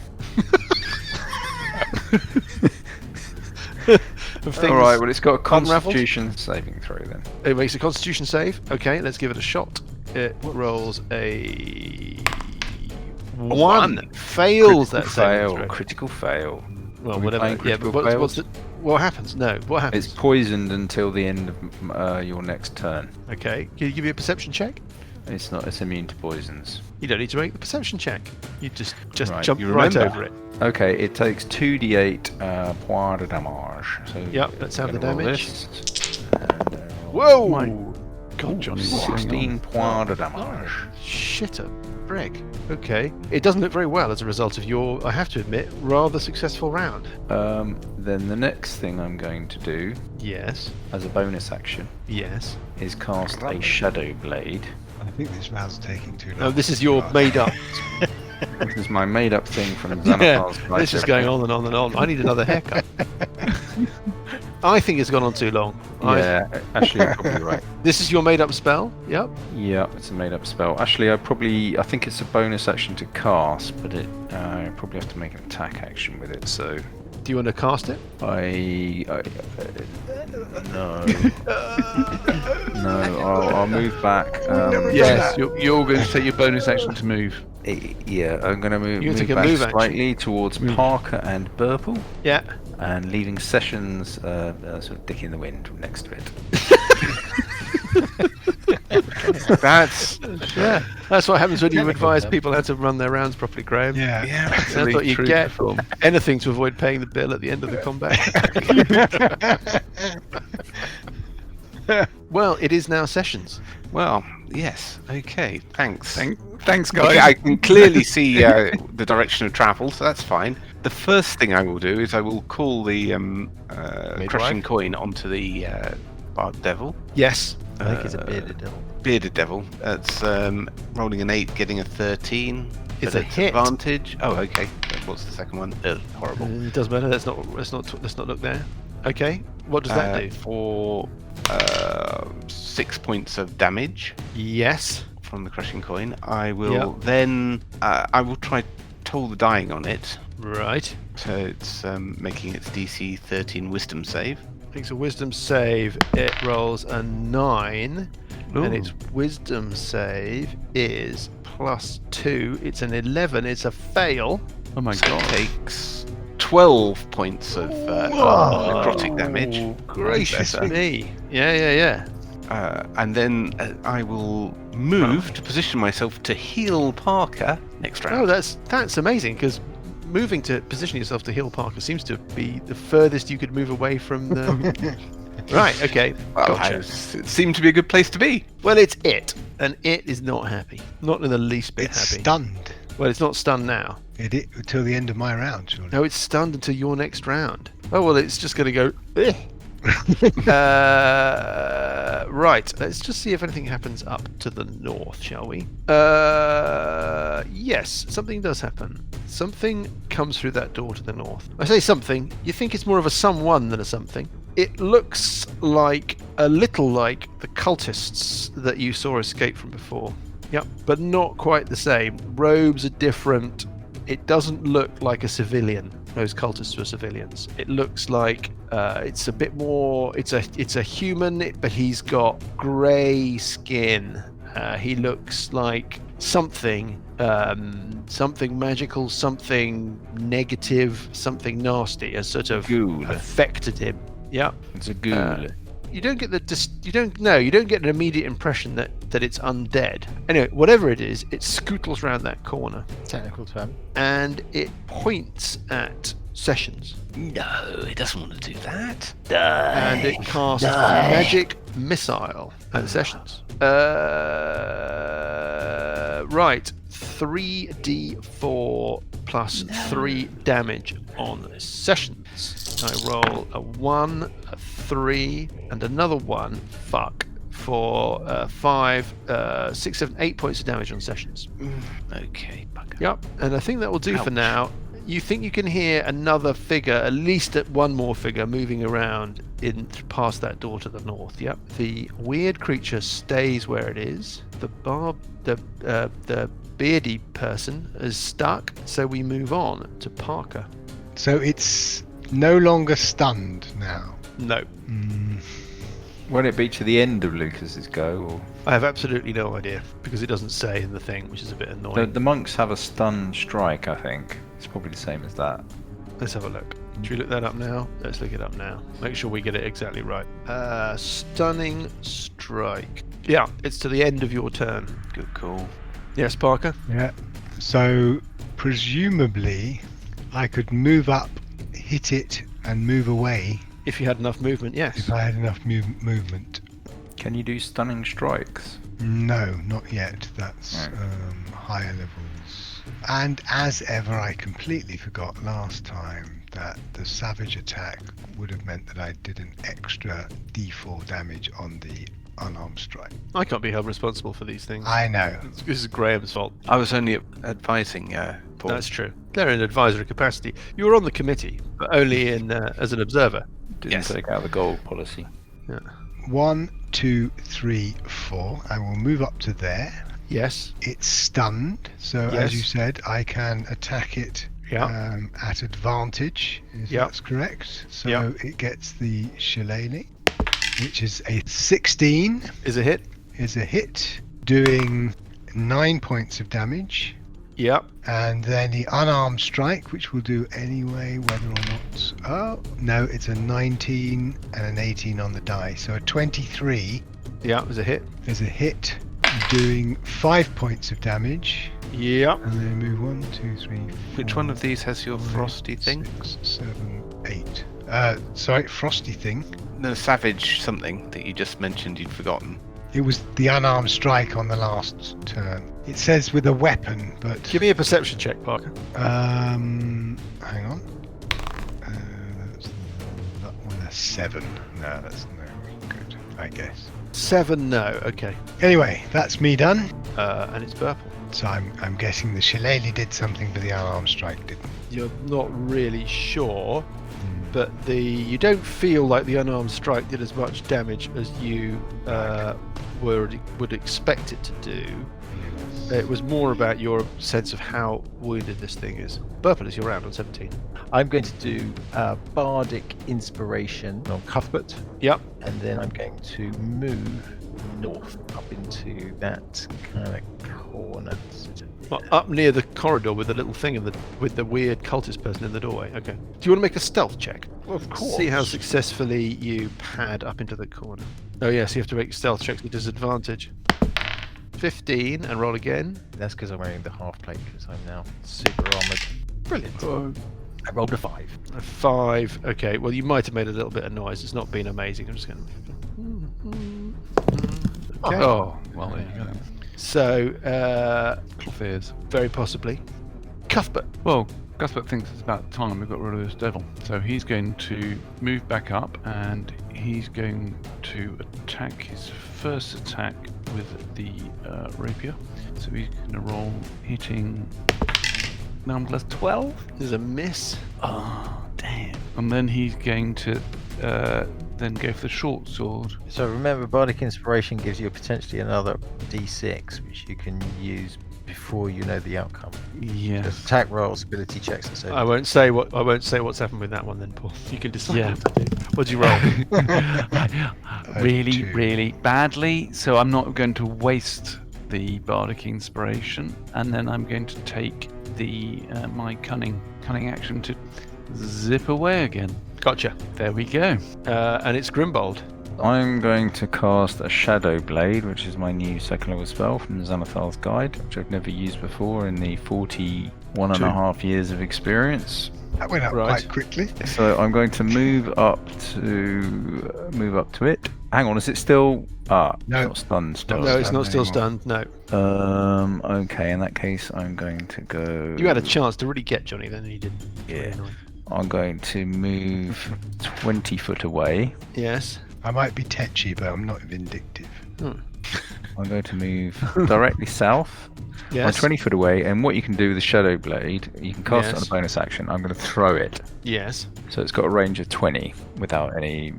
Of things- All right, well it's got a unraveled? Constitution saving throw then. It makes a Constitution save. Okay, let's give it a shot. It rolls a 1. Fails that saving throw. Critical fail. Well, Are we whatever. playing Yeah, but critical what's fails? what happens? No, what happens? It's poisoned until the end of your next turn. Okay, can you give me a perception check? It's not. It's immune to poisons. You don't need to make the perception check. You just Right, jump you right remember. over it. Okay, it takes 2d8 points of damage. So Yep, let's have I'm the gonna roll damage. this, and, Whoa! My God, Johnny, what's going on? 16 points of damage. Shit a frig. Okay. It doesn't look very well as a result of your, I have to admit, rather successful round. Then the next thing I'm going to do, Yes. as a bonus action, Yes. is cast a Shadow Blade. I think this round's taking too long. Oh, this is your made up. This is my made-up thing from Yeah, Xanathar's this is going on and on and on. I need another haircut. I think it's gone on too long. Yeah, actually, you're probably right. This is your made up spell? Yep. Yeah, it's a made-up spell. Actually, I think it's a bonus action to cast, but I probably have to make an attack action with it. So Do you want to cast it? No, no, I'll move back. Yes, you're going to take your bonus action to move. Yeah, I'm going to move, You move take a back move action. slightly towards Parker and Burple, Yeah. and leaving Sessions sort of dick in the wind next to it. That's Yeah. That's what happens when you advise people how to run their rounds properly, Graham. Yeah. That's what you true get. perform. Anything to avoid paying the bill at the end of the combat. Well, it is now Sessions. well, yes. Okay, thanks. Thanks, guys. Okay, I can clearly see the direction of travel, so that's fine. The first thing I will do is I will call the crushing coin onto the Bard Devil. Yes. I think it's a bearded devil. Bearded Devil. That's rolling an 8, getting a 13. It's but a hit. Advantage. Oh, okay. What's the second one? Horrible. It doesn't matter. Let's not look there. Okay. What does that do? For 6 points of damage Yes. from the crushing coin. I will then I will try Toll the Dying on it. Right. So it's making its DC 13 Wisdom save. Makes a wisdom save. It rolls a 9. And its wisdom save is +2. It's an 11. It's a fail. Oh my So it God. takes 12 points of necrotic damage. Oh, gracious Better. me. Yeah. And then I will move to position myself to heal Parker next round. Oh, that's amazing, because moving to position yourself to heal Parker seems to be the furthest you could move away from the... Right, okay. Well, Gotcha. it seemed to be a good place to be. Well, it's it, and it is not happy. Not in the least bit It's happy. stunned. Well, it's not stunned now. Until the end of my round, surely. No, it's stunned until your next round. Oh, well, it's just going to go... "Ugh." Right, let's just see if anything happens up to the north, shall we? Yes, something does happen. Something comes through that door to the north. I say something, you think it's more of a someone than a something. It looks like a little like the cultists that you saw escape from before. Yep, but not quite the same. Robes are different. It doesn't look like a civilian. Those cultists were civilians. It looks like it's a bit more. It's a human, but he's got grey skin. He looks like something magical, something negative, something nasty has sort of Ghoul. affected him. Yeah, It's a ghoul. you don't get you don't get an immediate impression that it's undead. Anyway, whatever it is, it scootles round that corner Technical term. and it points at Sessions. No, it doesn't want to do that. And it casts a magic missile at Sessions. Right, 3d4 plus 3 damage on Sessions. I roll a 1, a 3, and another 1. Fuck. For 5, 6, 7, 8 points of damage on Sessions. Okay, bugger. Yep, and I think that will do for now. You think you can hear another figure, at least one more figure, moving around past that door to the north. Yep. The weird creature stays where it is. The beardy person is stuck, so we move on to Parker. So it's no longer stunned now. No, Won't it be to the end of Lucas's go? Or... I have absolutely no idea because it doesn't say in the thing, which is a bit annoying. The monks have a stun strike, I think. It's probably the same as that. Let's have a look. Should we look that up now? Let's look it up now. Make sure we get it exactly right. Stunning strike. Yeah, it's to the end of your turn. Good call. Yes, Parker? Yeah. So presumably I could move up, hit it, and move away If you had enough movement, yes. if I had enough movement. Can you do stunning strikes? No, not yet. That's Right. higher levels. And as ever, I completely forgot last time that the savage attack would have meant that I did an extra d4 damage on the unarmed strike. I can't be held responsible for these things. I know. This is Graham's fault. I was only advising Paul. That's true. They're in advisory capacity. You were on the committee, but only in as an observer. Didn't Yes. take out the gold policy. Yeah. 1, 2, 3, 4. I will move up to there. Yes. It's stunned, so Yes. as you said, I can attack it Yeah. at advantage, if Yeah. that's correct. So Yeah. it gets the shillelagh, which is a 16, Is a hit. is a hit, doing 9 points of damage. Yep. And then the unarmed strike, which will do anyway, whether or not... Oh, no, it's a 19 and an 18 on the die. So a 23 Yeah, is a hit. is a hit, doing 5 points of damage. Yep. And then move 1, 2, 3, 4. Which one of these has your frosty thing? 6, 7, 8. Sorry, frosty thing. No, savage something that you just mentioned you'd forgotten. It was the unarmed strike on the last turn. It says with a weapon, but... Give me a perception check, Parker. hang on. That's that one, a 7. No, that's no good, I guess. 7, no. Okay. Anyway, that's me done. And it's purple. So I'm guessing the shillelagh did something, but the unarmed strike didn't. You're not really sure, but you don't feel like the unarmed strike did as much damage as you would expect it to do. It was more about your sense of how wounded this thing is. Purple is your round on 17. I'm going to do Bardic Inspiration on Cuthbert, Yep. and then I'm going to move north up into that kind of corner. Well, up near the corridor with the little thing with the weird cultist person in the doorway. Okay. Do you want to make a stealth check? Of course. See how successfully you pad up into the corner. Oh yes, you have to make stealth checks with disadvantage. 15 and roll again. That's because I'm wearing the half plate because I'm now super armored. Brilliant. I rolled a 5. A 5. Okay. Well, you might have made a little bit of noise. It's not been amazing. I'm just going to. Okay. Oh, well, there you go. So, Cloth ears. very possibly, Cuthbert. Well, Cuthbert thinks it's about time we got rid of this devil. So he's going to move back up and he's going to attack his first attack with the rapier. So he's going to roll hitting 9 plus 12. There's a miss. Oh, damn. And then he's going to then go for the short sword. So remember, Bardic Inspiration gives you potentially another D6, which you can use before you know the outcome. Yes. Just attack rolls, ability checks, and so. I won't say what's happened with that one then, Paul. You can decide. Yeah. What to do. What'd you roll? Really, really badly. So I'm not going to waste the Bardic Inspiration, and then I'm going to take the my cunning action to zip away again. Gotcha. There we go. And it's Grimbold. I'm going to cast a Shadow Blade, which is my new second level spell from Xanathar's Guide, which I've never used before in the 41.5 years of experience. That went up quite quickly. So I'm going to move up to it. Hang on, is it still? No. It's not stunned still. No, it's not still anymore. stunned. No. Okay, in that case, I'm going to go. You had a chance to really get Johnny then, and you didn't. Yeah. I'm going to move 20 foot away. Yes. I might be tetchy, but I'm not vindictive. I'm going to move directly south. Yes. I'm 20 foot away, and what you can do with the Shadow Blade, you can cast it on Yes. a bonus action. I'm going to throw it. Yes. So it's got a range of 20 without any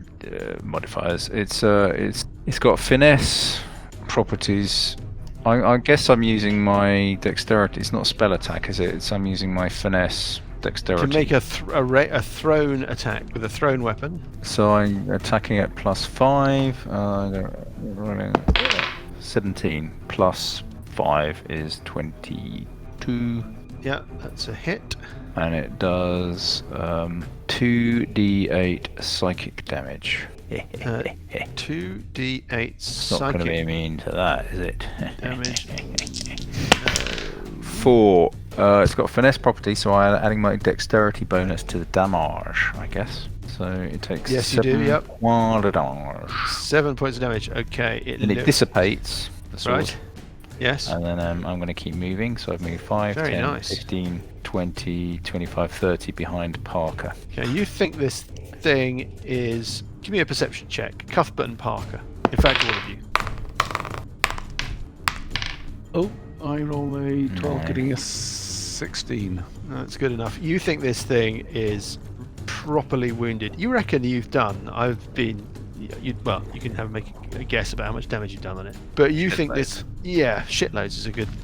modifiers. It's got finesse properties. I guess I'm using my dexterity. It's not a spell attack, is it? I'm using my finesse dexterity. To make a thrown attack with a thrown weapon. So I'm attacking at +5. Rolling 17 plus 5 is 22. Yeah, that's a hit. And it does 2d8 psychic damage. 2d8 It's not going to be psychic immune to that, is it? damage. 4. It's got finesse property, so I'm adding my dexterity bonus to the damage, I guess. So it takes Yes, you do, 7 yep. points of damage. 7 points of damage. Okay. Then it dissipates the sword. Right. Yes. And then I'm going to keep moving, so I've moved 5, Very 10, nice. 15, 20, 25, 30 behind Parker. Okay, you think this thing is... Give me a perception check. Cuthbert and Parker. In fact, all of you. Oh, I roll a 12, Nine. getting a 16. That's good enough. You think this thing is properly wounded. You reckon you've done... I've been... you can make a guess about how much damage you've done on it. But you think this... Yeah, shitloads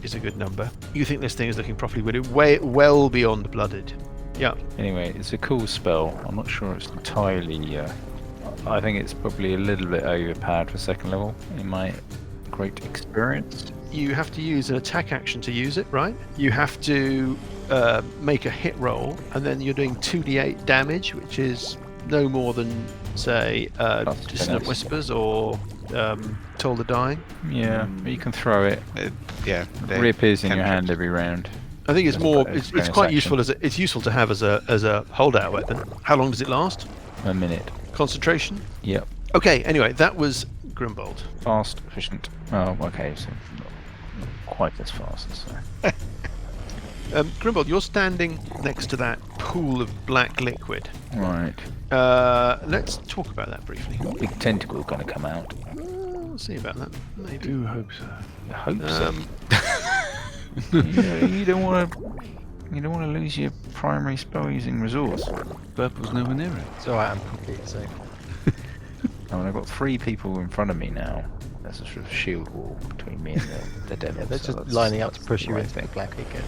is a good number. You think this thing is looking properly wounded. Well beyond blooded. Yeah. Anyway, it's a cool spell. I'm not sure it's entirely... I think it's probably a little bit overpowered for second level in my great experience. You have to use an attack action to use it, right? You have to make a hit roll, and then you're doing 2d8 damage, which is no more than, say, Dissonant finesse. Whispers or Toll the Dying. Yeah, but you can throw it. Yeah. It reappears in your hand every round. I think it's As a more. bonus It's quite action. useful it's useful to have as a holdout weapon. How long does it last? A minute. Concentration. Yep. Okay. Anyway, that was Grimbold. Fast, efficient. Oh, okay, so not quite as fast as that. Grimbold, you're standing next to that pool of black liquid. Right. Let's talk about that briefly. Big tentacle going to come out. We'll see about that. I Maybe. do hope so. I hope so. Um, You don't want to lose your primary spell using resource. Purple's nowhere near it. It's alright, I'm completely safe. I mean, I've got 3 people in front of me now. There's a sort of shield wall between me and the devil. Yeah, they're so just that's lining up to push you the right into the thing. black again.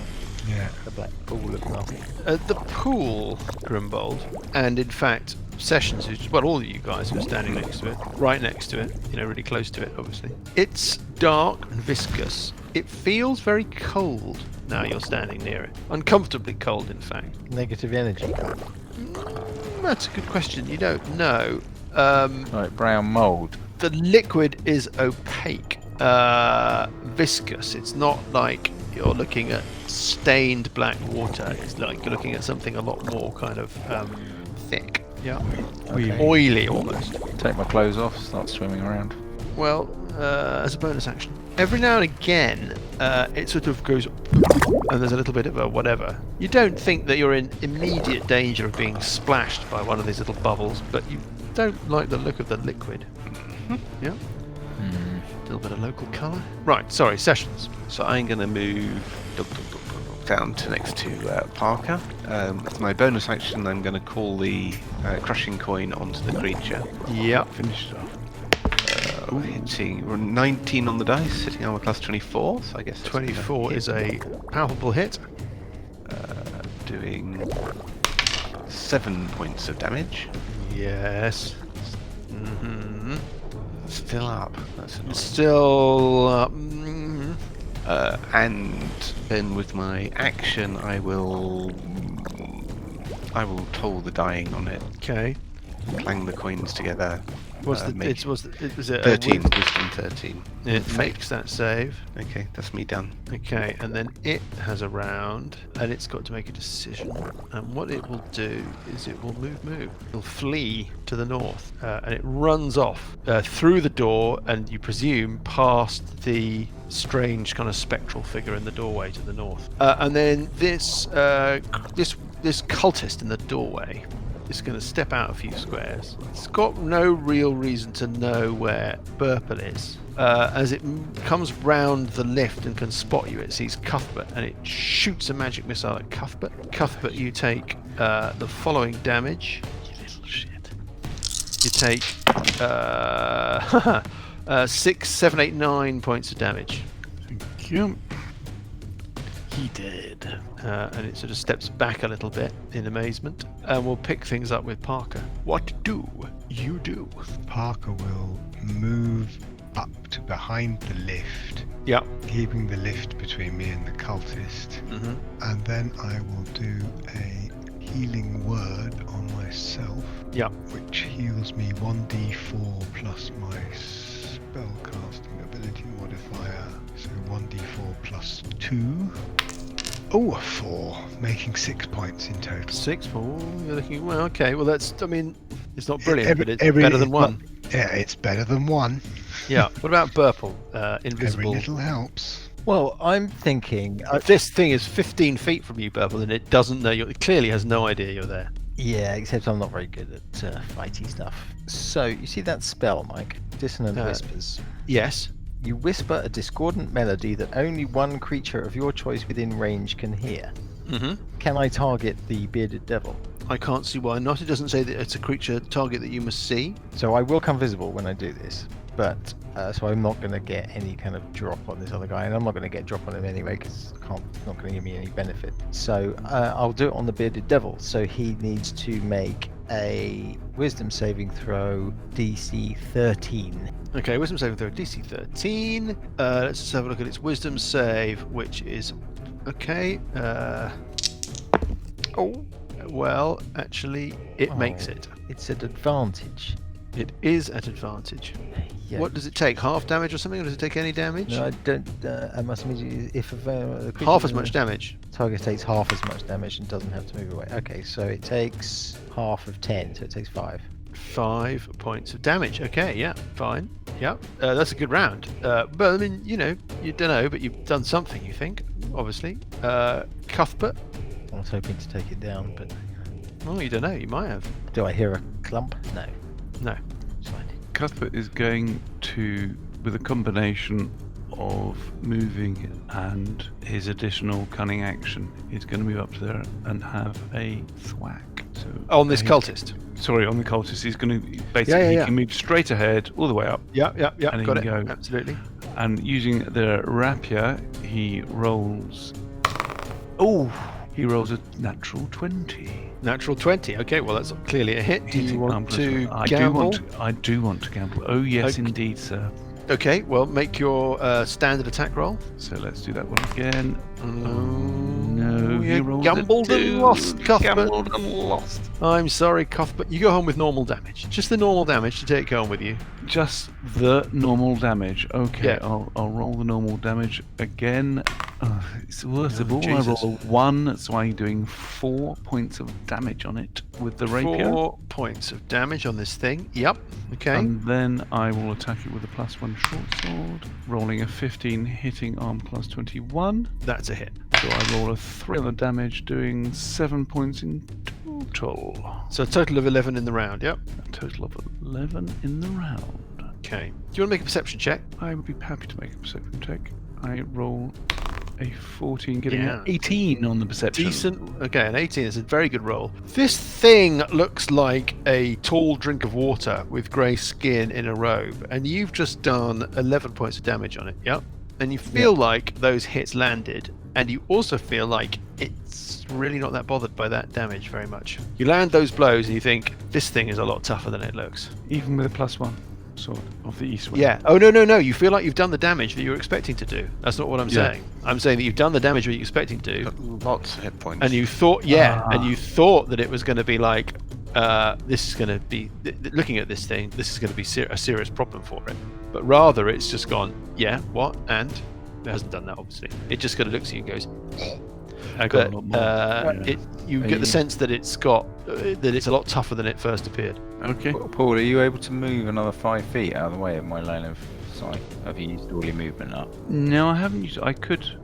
Yeah. The black pool of nothing. the pool, Grimbold, and in fact, Sessions, all of you guys who are standing next to it, right next to it, really close to it, obviously. It's dark and viscous. It feels very cold now you're standing near it. Uncomfortably cold, in fact. Negative energy. That's a good question. You don't know. Like brown mould. The liquid is opaque, viscous. It's not like you're looking at stained black water. It's like you're looking at something a lot more kind of thick. Yeah. Okay. Oily almost. Take my clothes off, start swimming around. Well, as a bonus action. Every now and again, it sort of goes, and there's a little bit of a whatever. You don't think that you're in immediate danger of being splashed by one of these little bubbles, but you don't like the look of the liquid. Yeah. A little bit of local colour. Right, sorry, Sessions. So I'm going to move down to next to Parker. As my bonus action, I'm going to call the crushing coin onto the creature. Yep. Finish it off. Hitting 19 on the dice, hitting armor class 24. So I guess that's 24 is a palpable hit. Doing 7 points of damage. Yes. Still up. That's annoying. Still up. And then with my action, I will toll the dying on it. Okay. Clang the coins together. Was it 13, wisdom 13. It makes that save. Okay, that's me done. Okay, and then it has a round, and it's got to make a decision. And what it will do is it will move. It'll flee to the north, and it runs off through the door, and you presume past the strange kind of spectral figure in the doorway to the north. And then this cultist in the doorway is going to step out a few squares. It's got no real reason to know where Burple is. As it comes round the lift and can spot you, it sees Cuthbert and it shoots a magic missile at Cuthbert. Cuthbert, you take the following damage. You little shit. You take 6, 7, 8, 9 points of damage. Thank you. He did. And it sort of steps back a little bit in amazement. And we'll pick things up with Parker. What do you do? Parker will move up to behind the lift, Yeah. keeping the lift between me and the cultist. And then I will do a healing word on myself, Yeah. which heals me 1d4 plus my spellcasting ability modifier. So 1d4 plus 2. Oh, a 4, making 6 points in total. 6 4. You're looking well. Okay. Well, that's. I mean, it's not brilliant, but it's better than 1. Yeah, it's better than 1. Yeah. What about Burple? Invisible. Every little helps. Well, I'm thinking. If this thing is 15 feet from you, Burple, and it doesn't know it clearly has no idea you're there. Yeah, except I'm not very good at fighty stuff. So, you see that spell, Mike? Dissonant Whispers. Yes. You whisper a discordant melody that only one creature of your choice within range can hear. Can I target the bearded devil? I can't see why not. It doesn't say that it's a creature target that you must see. So I will come visible when I do this, but so I'm not going to get any kind of drop on this other guy, and I'm not going to get drop on him anyway because it's not going to give me any benefit. So I'll do it on the bearded devil. So he needs to make a wisdom saving throw DC 13. Okay, wisdom saving throw DC 13. Let's just have a look at its wisdom save, which is okay. Well, actually, it makes it. It's at advantage. It is at advantage. Yeah. What does it take? Half damage or something, or does it take any damage? No, I don't. I must admit, if the Half as much damage. target takes half as much damage and doesn't have to move away. Okay, so it takes half of 10, so it takes 5. 5 points of damage. Okay, yeah, fine. Yeah, that's a good round. But I mean, you know, you don't know, but you've done something, you think, obviously. Cuthbert? I was hoping to take it down, but... Well, you don't know, you might have. Do I hear a clump? No. No. Cuthbert is going to, with a combination of moving and his additional cunning action, he's going to move up to there and have a thwack. So on this cultist? Sorry, on the cultist. He's going to basically he can move straight ahead, all the way up. Yeah, and got it. Go. Absolutely. And using the rapier, he rolls. Oh, he rolls a natural 20. Natural 20. Okay, well that's clearly a hit. Do you want to gamble? I do want to gamble. Oh yes, indeed, sir. Okay, well make your standard attack roll. So let's do that one again. No, he rolled gambled and lost, Cuthbert. Gambled and lost. I'm sorry, Cuthbert. You go home with normal damage. Just the normal damage to take home with you. Just the normal damage. Okay, Yeah. I'll roll the normal damage again. It's worst of all. Jesus. I roll a 1, so I'm doing 4 points of damage on it with the rapier. 4 points of damage on this thing. Yep. Okay. And then I will attack it with a +1 short sword, rolling a 15, hitting arm class 21. That's a hit. So I roll a 3 on the damage, doing 7 points in total. So a total of 11 in the round, yep. A total of 11 in the round. Okay. Do you want to make a perception check? I would be happy to make a perception check. I roll a 14, getting Yeah. an 18 on the perception. Decent. Okay, an 18 is a very good roll. This thing looks like a tall drink of water with grey skin in a robe, and you've just done 11 points of damage on it, yep. And you feel like those hits landed, and you also feel like it's really not that bothered by that damage very much. You land those blows and you think, this thing is a lot tougher than it looks. Even with a +1 sword of the east wind. Yeah. Oh, no. You feel like you've done the damage that you were expecting to do. That's not what I'm Yeah. saying. I'm saying that you've done the damage that you're expecting to do. Lots of hit points. And you thought, and you thought that it was going to be like, this is going to be, looking at this thing, this is going to be a serious problem for it. But rather, it's just gone, yeah, what? And it hasn't done that, obviously. It just kind of looks at you and goes, I got a lot more. you get the sense that it's got, that it's a lot tougher than it first appeared. Okay. Paul, are you able to move another 5 feet out of the way of my line of sight? Have you used all your movement up? No, I haven't used. I could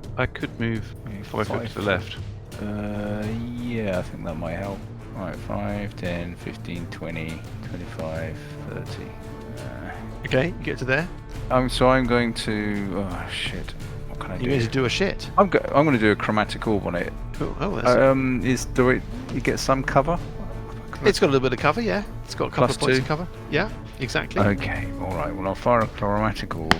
move 5 foot to the left. Yeah, I think that might help. Right, 5, 10, 15, 20, 25, 30. Okay, you get to there. So I'm going to. Oh shit! What can I do? You're going to do a shit. I'm going to do a chromatic orb on it. Cool. Oh, that's You get some cover? it's got a little bit of cover, yeah. It's got a couple Plus of points 2. of cover. Yeah, exactly. Okay, all right. Well, I'll fire a chromatic orb.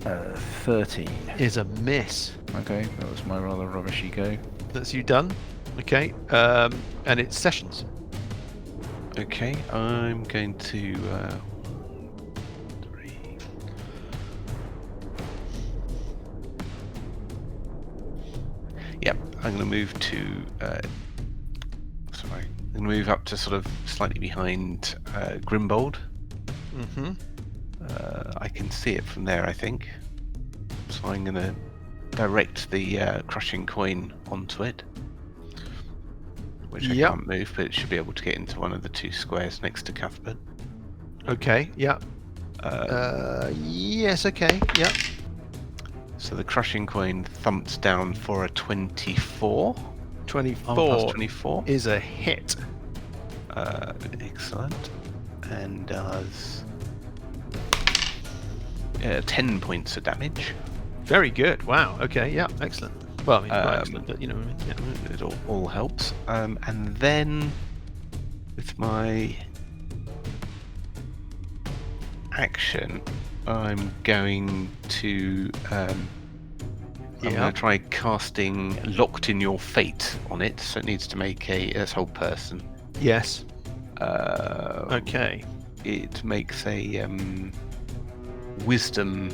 13. Is a miss. Okay, that was my rather rubbishy go. That's you done. Okay. And it's sessions. Okay, I'm going to. 3. Yep, I'm going to move to. Sorry, I'm going to move up to sort of slightly behind Grimbold. Mm-hmm. I can see it from there, I think. So I'm going to direct the crushing coin onto it. Which I Yep. can't move, but it should be able to get into one of the 2 squares next to Cuthbert. Okay, yeah. Yes, okay, yeah. So the crushing coin thumps down for a 24. 24 Plus 24. is a hit. Excellent. And does 10 points of damage. Very good. Wow. Okay, yeah, excellent. Well, I mean, not excellent, but you know what I mean. Yeah. It all helps. And then with my action, I'm going to I'm going to try casting Locked in Your Fate on it. So it needs to make a whole person. Yes. Okay. It makes a Wisdom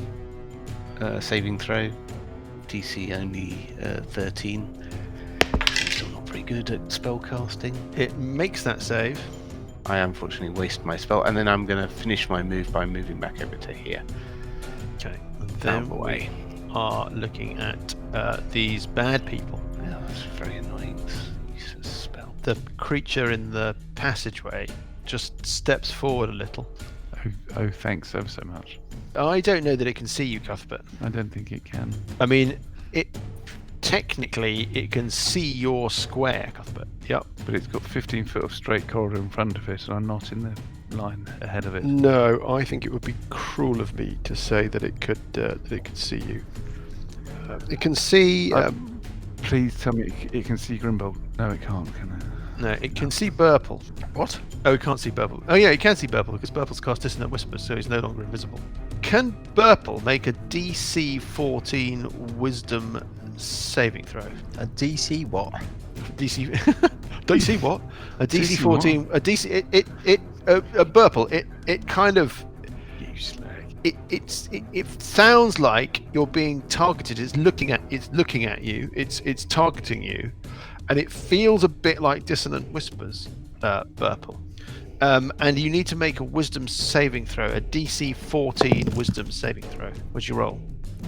saving throw. DC only 13. I'm still not very good at spell casting. It makes that save. I unfortunately waste my spell, and then I'm going to finish my move by moving back over to here. Okay. And Out then of the way. we are looking at these bad people. Yeah, that's very annoying. Use a spell. The creature in the passageway just steps forward a little. Oh, thanks ever so much. I don't know that it can see you, Cuthbert. I don't think it can. I mean, technically it can see your square, Cuthbert. Yep. But it's got 15 foot of straight corridor in front of it, and I'm not in the line ahead of it. No, I think it would be cruel of me to say that it could see you. It can see. Please tell me it can see Grimbold. No, it can't, can it? No, it can see Burple. What? Oh, it can't see Burple. Oh yeah, it can see Burple because Burple's cast Dissonant Whispers, so he's no longer invisible. Can Burple make a DC 14 Wisdom saving throw? A DC what? DC DC what? A DC DC 14. A DC. A Burple. It kind of. You slag. It sounds like you're being targeted. It's looking at you. It's targeting you, and it feels a bit like Dissonant Whispers, Burple. And you need to make a Wisdom saving throw, a DC 14 Wisdom saving throw. What'd you roll?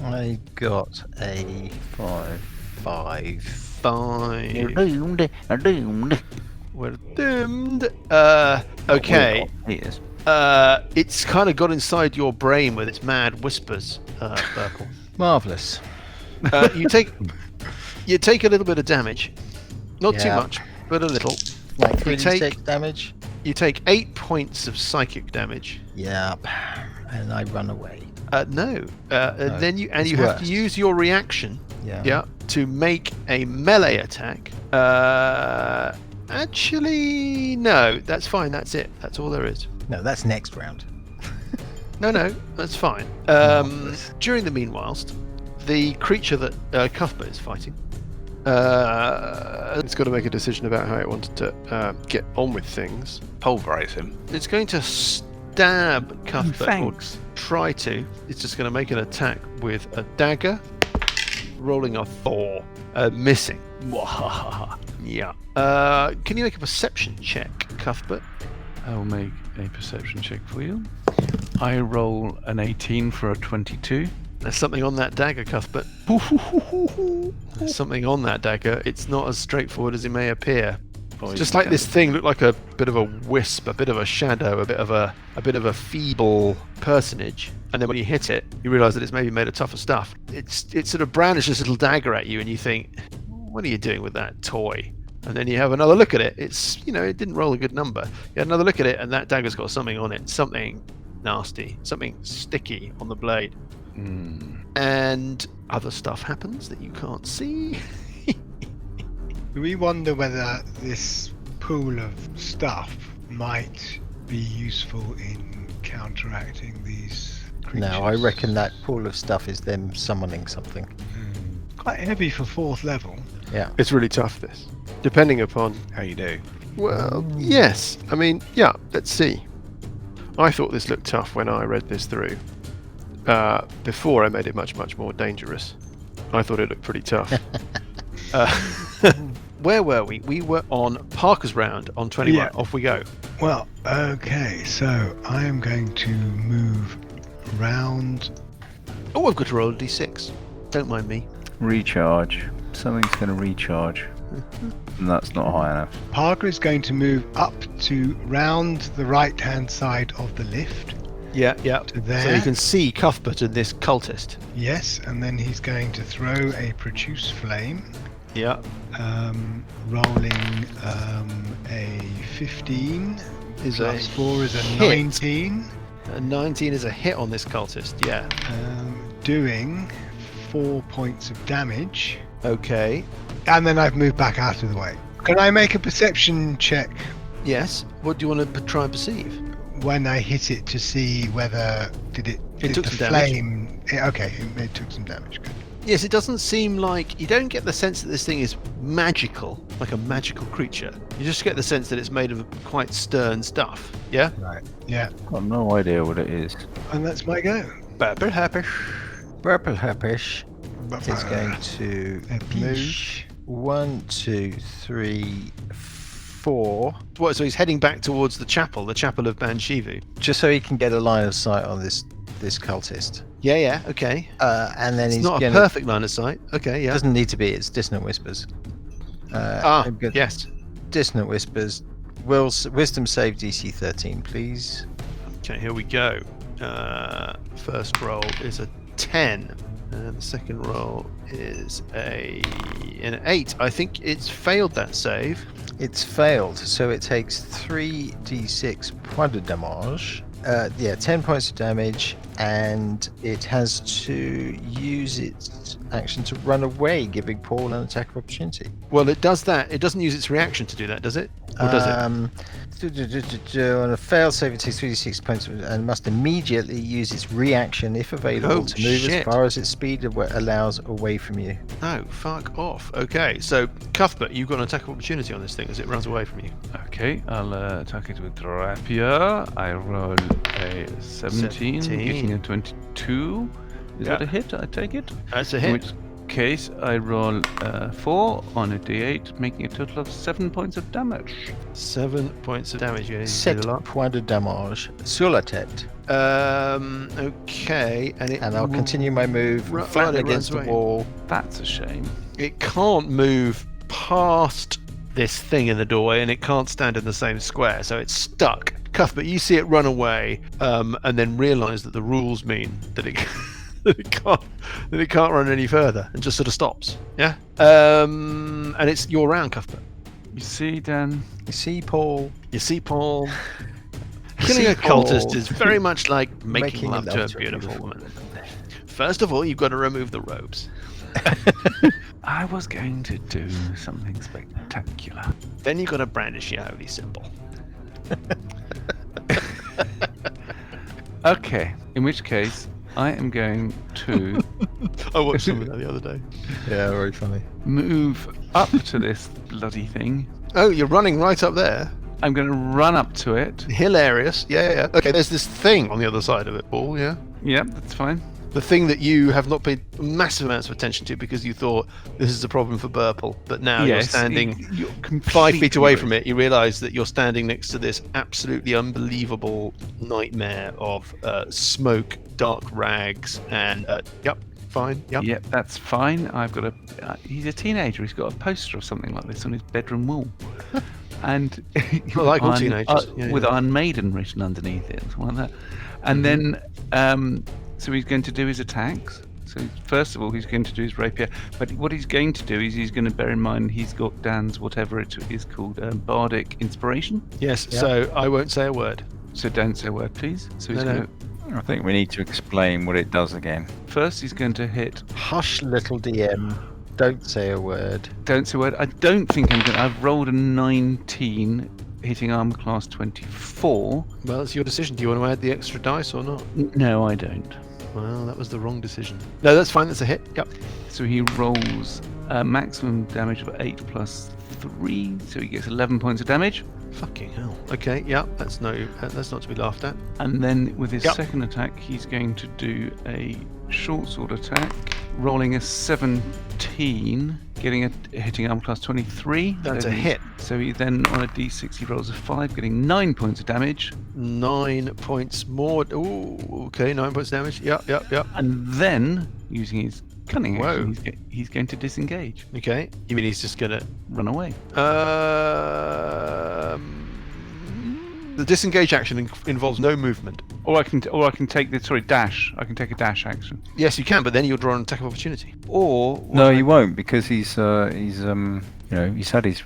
I got a 5. 5. Doomed. We're doomed. Okay. Yes. It's kind of got inside your brain with its mad whispers, Burple. Marvellous. You take a little bit of damage, not too Yeah. much, but a little. Like 3d6 damage? You take 8 points of psychic damage. Yep. And I run away. No. And then you it's have worse. to use your reaction. Yeah. To make a melee attack. Actually, no. That's fine. That's it. That's all there is. No, that's next round. No, that's fine. During the meanwhile, the creature that Cuthbert is fighting, it's got to make a decision about how it wants to get on with things. Pulverize him. It's going to stab Cuthbert. Thanks. Or try to. It's just going to make an attack with a dagger, rolling a 4, missing. Yeah. Can you make a perception check, Cuthbert? I'll make a perception check for you. I roll an 18 for a 22. There's something on that dagger, Cuthbert. There's something on that dagger. It's not as straightforward as it may appear. It's just like this thing looked like a bit of a wisp, a bit of a shadow, a bit of a feeble personage. And then when you hit it, you realise that it's maybe made of tougher stuff. It sort of brandishes this little dagger at you, and you think, "What are you doing with that toy?" And then you have another look at it. It's it didn't roll a good number. You had another look at it, and that dagger's got something on it, something nasty, something sticky on the blade. And other stuff happens that you can't see. Do we wonder whether this pool of stuff might be useful in counteracting these creatures? No, I reckon that pool of stuff is them summoning something. Quite heavy for 4th level. Yeah. It's really tough, this. Depending upon How you do? Well, yes. I mean, yeah, let's see. I thought this looked tough when I read this through. Before I made it much, much more dangerous. I thought it looked pretty tough. Where were we? We were on Parker's round on 21. Yeah. Off we go. Well, okay, so I am going to move round. Oh, I've got to roll a d6. Don't mind me. Recharge. Something's going to recharge. And that's not high enough. Parker is going to move up to round the right-hand side of the lift. Yeah. To there. So you can see Cuthbert and this cultist. Yes, and then he's going to throw a produce flame. Yeah. Rolling a 15 Is plus a 4 is a hit. 19. A 19 is a hit on this cultist. Yeah. Doing 4 points of damage. Okay. And then I've moved back out of the way. Can I make a perception check Yes. What do you want to try and perceive? when I hit it to see whether did took the some damage. flame? Okay, it took some damage. Good. Yes, it doesn't seem like you don't get the sense that this thing is magical, like a magical creature. You just get the sense that it's made of quite stern stuff. Yeah. Right. Yeah. Got no idea what it is. And that's my go. Purple happy. Purple Herpish is going to move 1, 2, 3, 4, What? So he's heading back towards the chapel of Banshivu. just so he can get a line of sight on this cultist. Yeah. Okay. And then It's he's not a gonna, perfect line of sight. Okay. Yeah. doesn't need to be. It's dissonant whispers. I'm gonna- Yes. Dissonant whispers. Wisdom save DC 13, please. Okay. Here we go. First roll is a 10. And the second roll is an 8. I think it's failed that save. It's failed, so it takes 3d6 points de damage. 10 points of damage, and it has to use its action to run away, giving Paul an attack of opportunity. Well, it does that. It doesn't use its reaction to do that, does it? Or does it? On a failed save, it takes 3d6 points and must immediately use its reaction, if available, Oh, to move shit. as far as its speed allows away from you. No, fuck off. Okay, so Cuthbert, you've got an attack of opportunity on this thing as it runs away from you. Okay, I'll attack it with rapier. I roll a 17, 17. getting a 22. Is Yeah. that a hit? I take it. That's a In hit. which case, I roll 4 on a d8, making a total of 7 points of damage. 7 points of damage. You need to do 7 a lot. points de damage sur la tête. Okay, And I'll continue my move, Right, flatten it against the runs away. wall. That's a shame. It can't move past this thing in the doorway, and it can't stand in the same square, so it's stuck. Cuthbert, you see it run away, and then realise that the rules mean that it that it can't run any further, and just sort of stops. Yeah. And it's your round, Cuthbert. You see, Dan? You see, Paul. You see, Paul. You Killing see, a cultist Paul. is very much like making love to a to beautiful woman. First of all, you've got to remove the robes. I was going to do something spectacular. Then you've got to brandish your holy symbol. Okay, in which case, I am going to I watched some of that the other day. Yeah, very funny. move up to this bloody thing. Oh, you're running right up there. I'm going to run up to it. Hilarious. Yeah. Okay, there's this thing on the other side of it, Paul, yeah? Yep, that's fine. The thing that you have not paid massive amounts of attention to because you thought this is a problem for Burple, but now you're standing You're 5 feet away completely from it. You realise that you're standing next to this absolutely unbelievable nightmare of smoke, dark rags, and yep, fine, yep. Yep, that's fine. I've got he's a teenager. He's got a poster of something like this on his bedroom wall. And I like all teenagers. Yeah, with yeah. Iron Maiden written underneath it, something like that. And then, so he's going to do his attacks. So first of all, he's going to do his rapier. But what he's going to do is he's going to bear in mind he's got Dan's whatever it is called, bardic inspiration. Yes, Yeah. so I won't say a word. So don't say a word, please. So he's No, no. going to I think we need to explain what it does again. first he's going to hit. Hush, little DM. Don't say a word. Don't say a word. I don't think I'm going to. I've rolled a 19, hitting armor class 24. Well, it's your decision. Do you want to add the extra dice or not? No, I don't. Well, that was the wrong decision. No, that's fine. That's a hit. Yep. So he rolls maximum damage of 8 plus 3, so he gets 11 points of damage. Fucking hell. Okay, yep. That's not to be laughed at. And then with his Yep. second attack, he's going to do a short sword attack, rolling a 17, hitting armor class 23. That's So a he- hit. So he then on a d6 he rolls a 5, getting 9 points of damage. 9 points more. Ooh, okay, 9 points damage. Yep. And then using his cunning Whoa. action, he's going to disengage, Okay. You mean he's just gonna run away. the disengage action involves no movement. Or I can take the dash. I can take a dash action. Yes, you can, but then you'll draw an attack of opportunity. Or No, you won't, because he's had his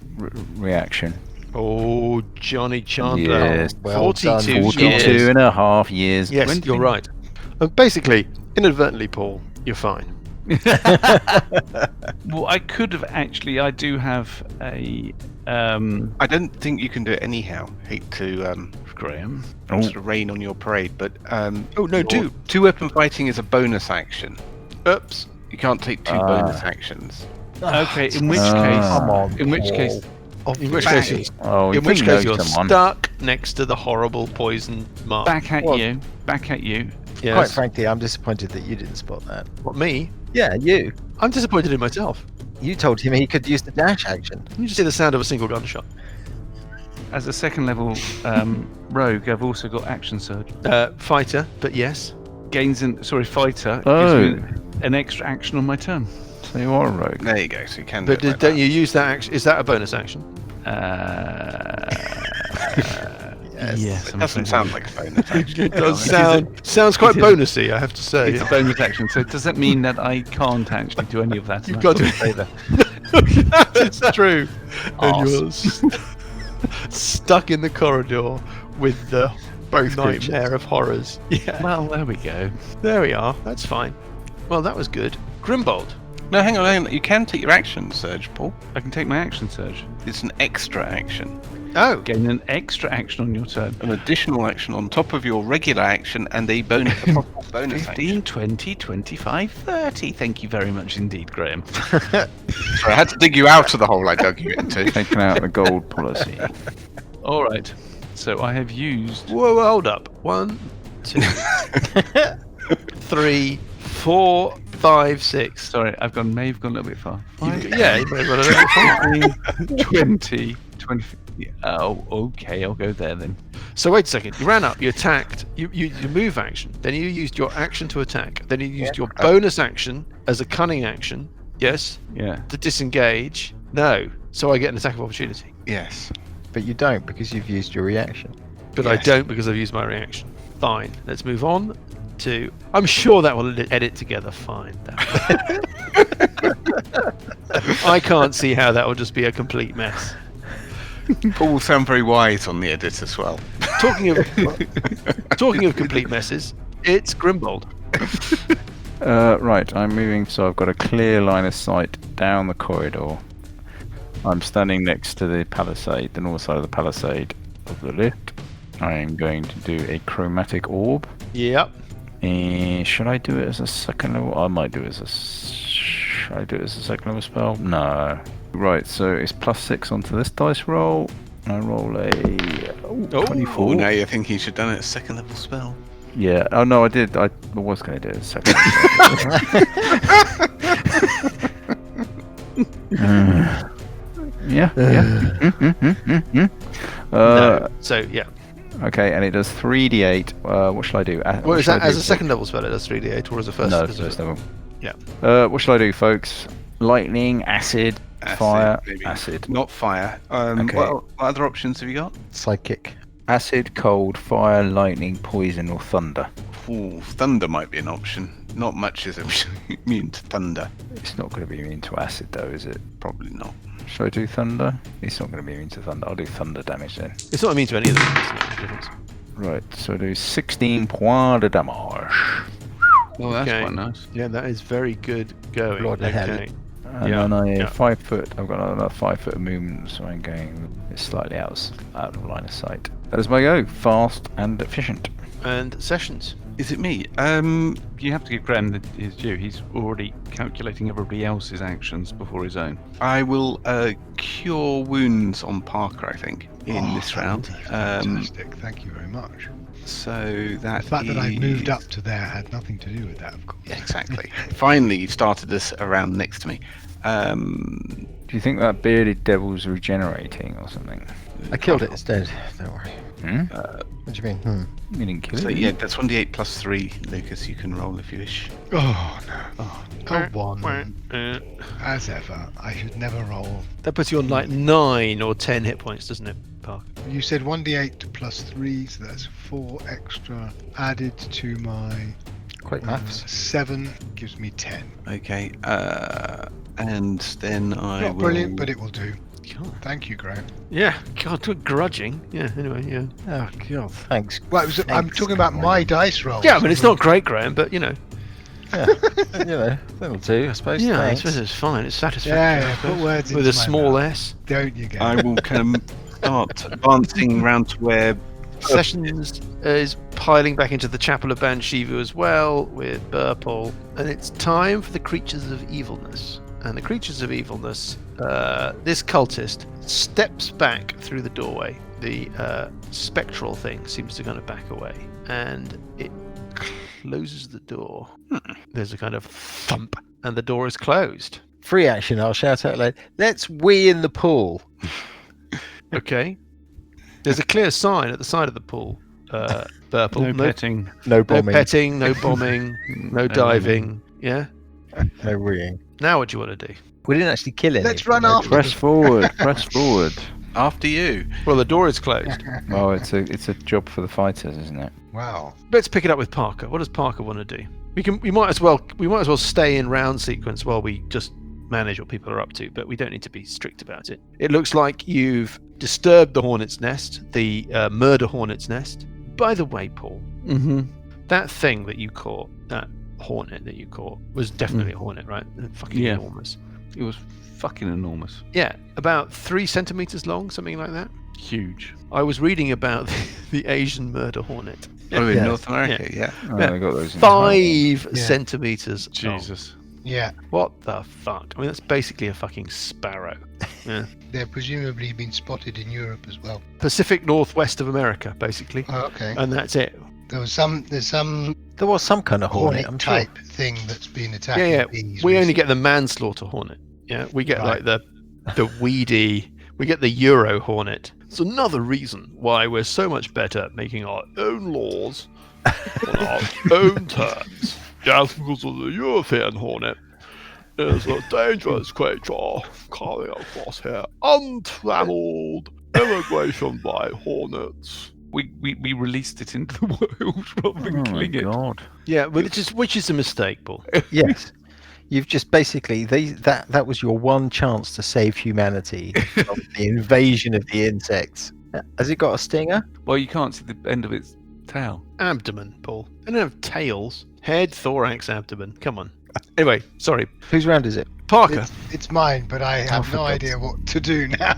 reaction. Oh, Johnny Chandler. Yes. Well done. 42 42 years. and a half years. Yes, When do you're you- right. Basically, inadvertently, Paul, you're fine. Well, I could have actually. I do have a I don't think you can do it anyhow. Hate to Graham. sort of rain on your parade, but Oh, no, your do. two-weapon fighting is a bonus action. Oops. You can't take two bonus actions. Okay, in which Ah. case, Come on, in which Paul. case, In which case, you're, Oh, in which case you're someone. stuck next to the horrible poison mark. back at Well- you. Yes. Quite frankly, I'm disappointed that you didn't spot that. What, me? Yeah, you. I'm disappointed in myself. You told him he could use the dash action. You just hear the sound of a single gunshot. As a second level rogue, I've also got action surge. Fighter, but yes. Fighter Oh. gives me an extra action on my turn. So you are a rogue. There you go. So you can. But do it like don't that. you use that action? Is that a bonus action? Yes, It I'm doesn't afraid sound like a bonus action. It does It sounds quite is. bonusy, I have to say. it's a bonus action. So does that mean that I can't actually do any of that? You've And got I've to- say that? It's true. And Arse. you're stuck in the corridor with the Both nightmare of horrors. Yeah. Well, there we go. There we are. That's fine. Well, that was good. Grimbold. No, hang on. You can take your action surge, Paul. I can take my action surge. It's an extra action, Oh, Gain an extra action on your turn. an additional action on top of your regular action, and a bonus bonus 15, action. 20, 25, 30. Thank you very much indeed, Graham. Sorry, I had to dig you out of the hole I dug you into. Taking out the gold policy. All right. So I have used. whoa, hold up. 1, 2, 3, 4, 5, 6. Sorry, may have gone a little bit far. Yeah, you may have got a little far. 20, 20. Oh, okay. I'll go there then. So wait a second. You ran up. You attacked. You move action. Then you used your action to attack. Then you used your bonus action as a cunning action. Yes. Yeah. To disengage. No. So I get an attack of opportunity. Yes. But you don't because you've used your reaction. But I Yes. don't because I've used my reaction. Fine. Let's move on to. I'm sure that will edit together fine. That I can't see how that will just be a complete mess. Paul will sound very wise on the edit as well. Talking of complete messes, it's Grimbold. Right, I'm moving, so I've got a clear line of sight down the corridor. I'm standing next to the palisade, the north side of the palisade of the lift. I am going to do a chromatic orb. Yep. Should I do it as a second level? I might do it as a... Should I do it as a second level spell? No. Right, so it's +6 onto this dice roll. I roll a 24. Oh, now you're thinking you should have done it as second level spell. Yeah. Oh no, I did. I was going to do it as second level. Yeah. No. So yeah. Okay, and it does 3d8. What shall I do? Well, is that as a second level spell? It does 3d8, or as a first? No, as a- first level. Yeah. What shall I do, folks? Lightning, acid, fire, maybe. acid. Not fire. Okay. What other options have you got? Psychic. Acid, cold, fire, lightning, poison, or thunder. Ooh, thunder might be an option. Not much is immune to thunder. It's not going to be immune to acid, though, is it? Probably not. Shall I do thunder? It's not going to be immune to thunder. I'll do thunder damage then. It's not immune to any of them. It's not a difference. Right, so I do 16 points de damage. Well, that's Okay. quite nice. Yeah, that is very good going. Lord of hell. Okay. And Yeah, then yeah. 5 foot, I've got another 5 foot of movement, so I'm going slightly out of line of sight. That is my go. Fast and efficient. And Sessions. Is it me? You have to give Graham his due. He's already calculating everybody else's actions before his own. I will cure wounds on Parker, I think, in this that round. would be fantastic. Thank you very much. So that The fact that I've moved is- up to there had nothing to do with that, of course. Yeah, exactly. Finally, you've started this around next to me. Do you think that bearded devil's regenerating or something? I killed it. It's dead. Don't worry. Hmm? What do you mean? You didn't kill So it? yeah, that's 1d8 plus 3, Lucas. You can roll if you wish. Oh no. Oh, one. Uh, As ever, I should never roll. That puts you on like 9 or 10 hit points, doesn't it, Park? You said 1d8 plus 3, so that's 4 extra added to my Quick maths. 7 gives me 10. Okay. And then I Not will... brilliant, but it will do. God. Thank you, Graham. Yeah, God, we're grudging. Yeah, anyway, yeah. Oh god. Thanks. Well, I'm Thanks, talking about my dice roll. Yeah, I mean, it's not great, Graham, but you know. Yeah. You know, that'll do, I suppose. Yeah, I Thanks. suppose it's fine. It's satisfactory. Yeah, I yeah, suppose. put words With into a my small mouth. S. Don't you, Gary? I will start advancing round to where... Sessions is piling back into the Chapel of Banshivu as well with Burple, and it's time for the creatures of evilness. And the creatures of evilness, this cultist steps back through the doorway. The spectral thing seems to kind of back away, and it closes the door. There's a kind of thump, and the door is closed. Free action, I'll shout out loud. Let's wee in the pool. Okay. There's a clear sign at the side of the pool. Burple. No petting. No No bombing. petting, no bombing, no diving. Yeah. No weeing. Now what do you want to do? We didn't actually kill it. Let's run after Press forward. Press forward. After you. Well, the door is closed. Well, it's a job for the fighters, isn't it? Wow. Let's pick it up with Parker. What does Parker want to do? We might as well stay in round sequence while we just manage what people are up to, but we don't need to be strict about it. It looks like you've disturbed the hornet's nest, the murder hornet's nest. By the way, Paul, that thing that you caught, that hornet that you caught, was definitely a hornet, right? Fucking Yeah. enormous. It was fucking enormous. Yeah, about 3 centimeters long, something like that. Huge. I was reading about the Asian murder hornet. Oh, in Yeah. North America, yeah. Oh, Yeah. I got those in Thailand. 5 Yeah. centimeters long. Jesus. Yeah, What the fuck? I mean, that's basically a fucking sparrow. Yeah. they're presumably been spotted in Europe as well. Pacific Northwest of America, basically. Oh, okay. And that's it. There's some There was some kind of hornet, hornet I'm sure. type thing that's been attacking Yeah, yeah. bees. We only recently. get the manslaughter hornet. Yeah, we get Right. like the weedy. We get the Euro hornet. It's another reason why we're so much better at making our own laws on our own terms. Just because of the European hornet is a dangerous creature coming across here, untrammeled immigration by hornets. We released it into the world rather than Oh my killing it. god. Yeah, which is a mistake, Paul. Yes. You've just basically that was your one chance to save humanity from the invasion of the insects. Has it got a stinger? Well, you can't see the end of its tail. Abdomen, Paul. They don't have tails. Head, thorax, abdomen. Come on. Anyway, sorry. Whose round is it? Parker. It's mine, but I have for no God's idea what to do now.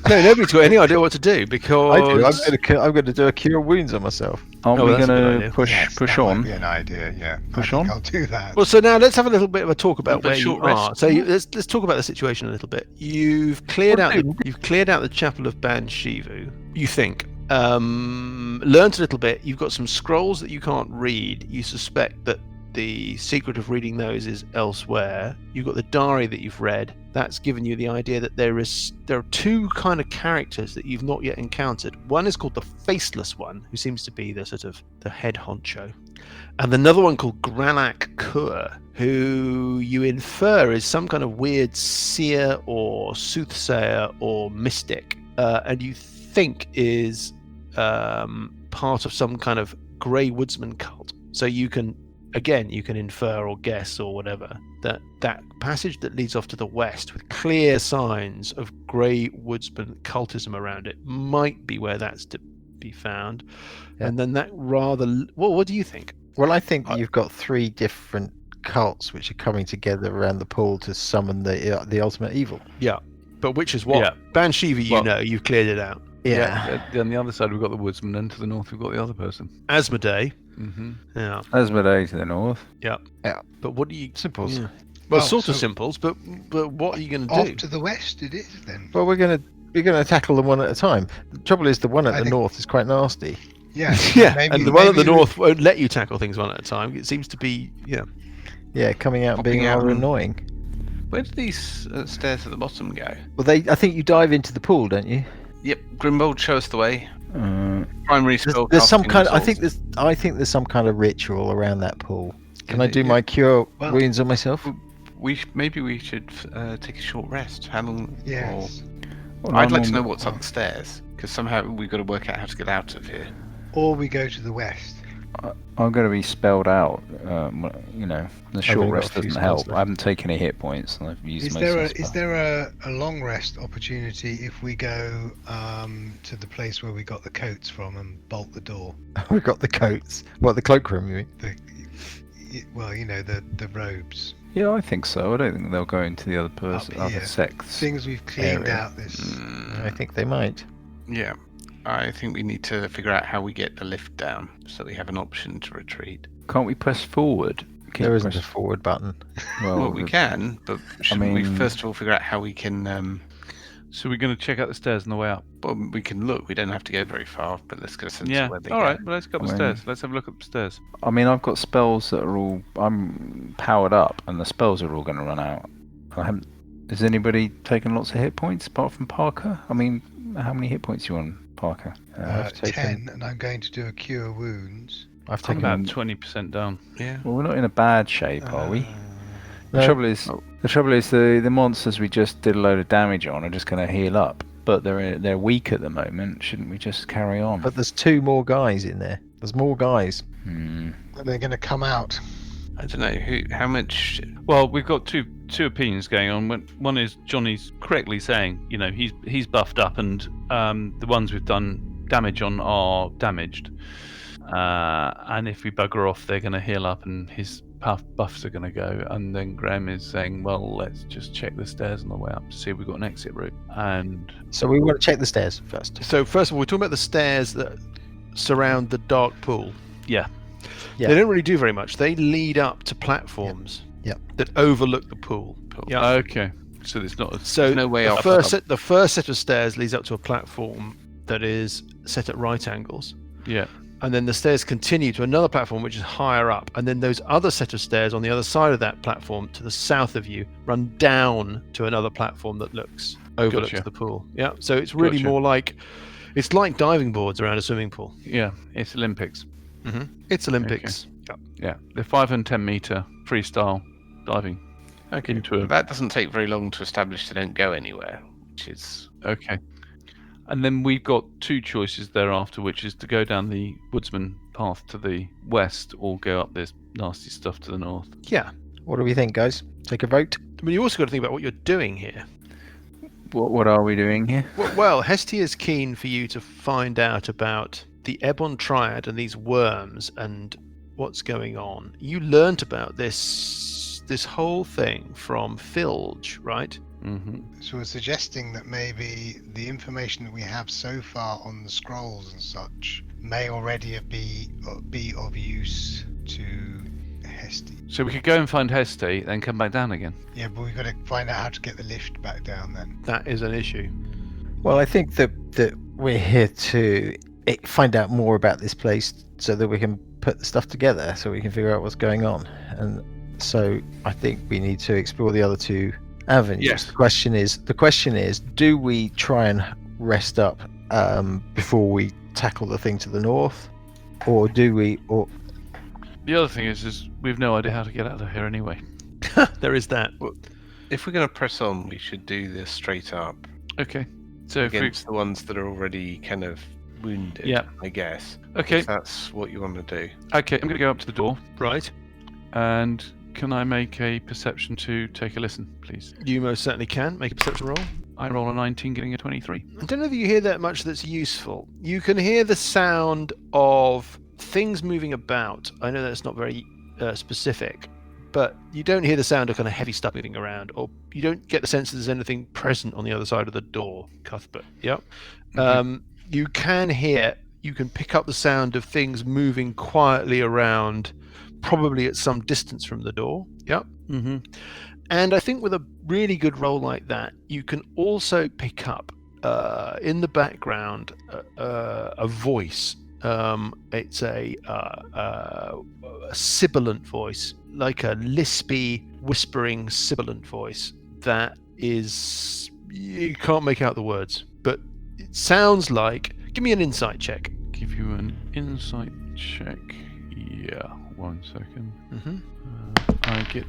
No, nobody's got any idea what to do because I do. I'm going to do a cure wounds on myself. Aren't Oh, we that's a good going idea. to push Yes, push that might on? be an idea. Yeah. Push I think on? I'll do that. Well, so now let's have a little bit of a talk about Little where bit you short rest. are. So let's talk about the situation a little bit. You've cleared out the Chapel of Banshivu. You think. Learned a little bit. You've got some scrolls that you can't read. You suspect that the secret of reading those is elsewhere. You've got the diary that you've read. That's given you the idea that there are two kind of characters that you've not yet encountered. One is called the Faceless One, who seems to be the sort of the head honcho, and another one called Granach Kur, who you infer is some kind of weird seer or soothsayer or mystic, and you think is part of some kind of Grey Woodsman cult. So you can infer or guess or whatever that passage that leads off to the west with clear signs of Grey Woodsman cultism around it might be where that's to be found. Yeah. And then that what do you think? Well, I think you've got 3 different cults which are coming together around the pool to summon the ultimate evil. Yeah, but which is what? Yeah. Banshiva, you've cleared it out. On the other side, we've got the woodsman, and to the north, we've got the other person. Azmodee. Mm-hmm. Yeah. Azmodee to the north. But what do you... Simples. Yeah. Well, Well, sort of so- simples, but what are you going to Off do? to the west it is then. Well, we're going to tackle them one at a time. The trouble is, the one at I the think- north is quite nasty. Yeah. Yeah, maybe- and the one at the maybe we- north won't let you tackle things one at a time. It seems to be, Yeah, coming out and Popping being out rather and- annoying. Where do these stairs at the bottom go? Well, I think you dive into the pool, don't you? Yep, Grimbold, show us the way. Primary spell. There's some casting kind. I results. think there's some kind of ritual around that pool. Can I Yeah, do yeah. my cure Well- wounds on myself? Maybe we should take a short rest. How long? Yes. I'd like to know what's up the stairs because somehow we've got to work out how to get out of here. Or we go to the west. I'm going to be spelled out. The short only got rest a few doesn't spells help. left. I haven't taken any hit points, and I've used Is most there of a the is spell. there a long rest opportunity if we go to the place where we got the coats from and bolt the door? We've got the coats. What, the cloakroom, you mean? The robes. Yeah, I think so. I don't think they'll go into the other Up other here. sects. Things we've cleaned area. out this. I think they might. Yeah, I think we need to figure out how we get the lift down so we have an option to retreat. Can't we press forward? There isn't a forward button. Well, we can, but shouldn't we mean- first of all figure out how we can? So we're going to check out the stairs on the way up. Well, we can look. We don't have to go very far, but let's get a sense Yeah. of where they All go. right. Well, let's go up the I mean- stairs. Let's have a look at the stairs. I mean, I've got spells that are all. I'm powered up, and the spells are all going to run out. I haven't. Has anybody taken lots of hit points apart from Parker? I mean, how many hit points are you on, Parker? I've taken- 10, and I'm going to do a cure wounds. I've I'm taken about 20% down. Yeah. Well, we're not in a bad shape, are we? The No. trouble is, the monsters we just did a load of damage on are just going to heal up, but they're weak at the moment. Shouldn't we just carry on? But there's 2 more guys in there. There's more guys. And they're going to come out. I don't know how much. Well, we've got two opinions going on. One is Johnny's correctly saying, he's buffed up, and the ones we've done damage on are damaged. And if we bugger off, they're going to heal up, and his buffs are going to go. And then Graham is saying, well, let's just check the stairs on the way up to see if we've got an exit route. And So we want to check the stairs first. So first of all, we're talking about the stairs that surround the dark pool. yeah, Yeah. They don't really do very much. They lead up to platforms Yep. that overlook the pool. Yeah. okay. So it's not. So no way the off. first set of stairs leads up to a platform that is set at right angles. Yeah. And then the stairs continue to another platform which is higher up, and then those other set of stairs on the other side of that platform to the south of you run down to another platform that overlooks Gotcha. the pool. Yeah, so it's really Gotcha. more like diving boards around a swimming pool. Yeah. It's Olympics. It's Olympics. Yeah. They're 5 and 10 meter freestyle diving into a. That doesn't take very long to establish. They don't go anywhere, which is Okay. And then we've got 2 choices thereafter, which is to go down the woodsman path to the west or go up this nasty stuff to the north. Yeah. What do we think, guys? take a vote. I mean, you also got to think about what you're doing here. What are we doing here? Well, Hestia is keen for you to find out about the Ebon Triad and these worms and what's going on. You learnt about this whole thing from Filge, right? Mm-hmm. So we're suggesting that maybe the information that we have so far on the scrolls and such may already be of use to Hestia. So we could go and find Hesty, then come back down again. Yeah, but we've got to find out how to get the lift back down then. That is an issue. Well, I think that we're here to find out more about this place so that we can put the stuff together, so we can figure out what's going on. And so I think we need to explore the other two avenues. Yes. The question is, do we try and rest up before we tackle the thing to the north, or do we? Or The other thing is we've no idea how to get out of here anyway. There is that. Well, if we're going to press on, we should do this straight up Okay. So if we, against the ones that are already kind of wounded. Yeah. I guess. okay, If that's what you want to do. okay, I'm going to go up to the door, Right. and can I make a perception to take a listen, please? You most certainly can. Make a perception roll. I roll a 19, getting a 23. I don't know if you hear that much that's useful. You can hear the sound of things moving about. I know that's not very specific, but you don't hear the sound of kind of heavy stuff moving around, or you don't get the sense that there's anything present on the other side of the door, Cuthbert. Yep. You can pick up the sound of things moving quietly around, probably at some distance from the door. Yep. Mm-hmm. And I think with a really good roll like that, you can also pick up in the background a voice. It's a sibilant voice, like a lispy, whispering, sibilant voice that is, you can't make out the words, but it sounds like. Give me an insight check. Give you an insight check. Yeah, 1 second. I get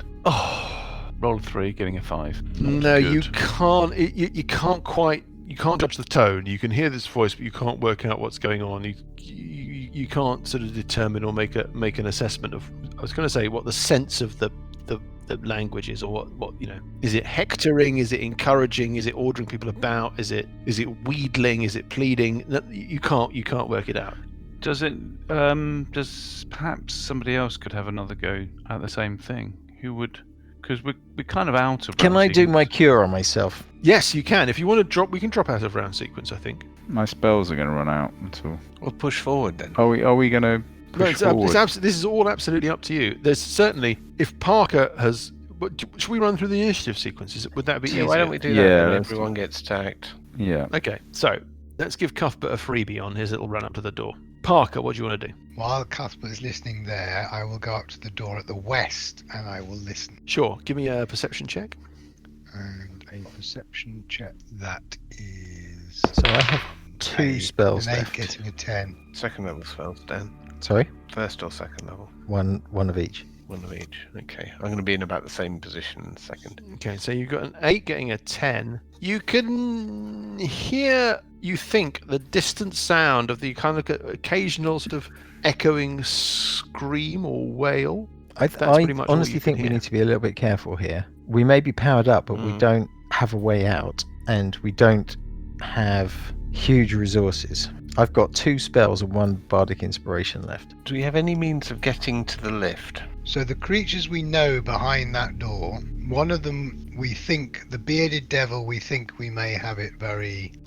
roll a 3, getting a 5. Not No, you good. can't. You can't quite. You can't judge the tone. You can hear this voice, but you can't work out what's going on. You can't sort of determine or make an assessment of. I was going to say what the sense of the language is, or what is it hectoring? Is it encouraging? Is it ordering people about? Is it wheedling? Is it pleading? You can't work it out. Does perhaps somebody else could have another go at the same thing? Who would? Because we're kind of out of. can round I do my sequence. cure on myself? Yes, you can. If you want to drop, we can drop out of round sequence. I think. My spells are going to run out until. We'll push forward then. Are we going to No, push forward? this is all absolutely up to you. There's certainly, if Parker has, should we run through the initiative sequences? Would that be Yeah, easier? why don't we do that? Yeah, Then let's- everyone gets tagged. Yeah. Okay, so let's give Cuthbert a freebie on his little run up to the door. Parker, what do you want to do? While Cuthbert is listening there, I will go up to the door at the west and I will listen. Sure, give me a perception check. And a perception check that is. So I have 2 spells an 8 left. getting a 10. Second level spells, Dan. Sorry, First or second level? one of each. One of each. Okay. I'm going to be in about the same position in a second. Okay, so you've got an 8 getting a 10. You can hear, you think, the distant sound of the kind of occasional sort of echoing scream or wail. I pretty much all honestly you think can we hear. need to be a little bit careful here. We may be powered up, but we don't have a way out, and we don't have huge resources. I've got 2 spells and 1 bardic inspiration left. Do we have any means of getting to the lift? So the creatures we know behind that door, one of them we think, the bearded devil, we think we may have it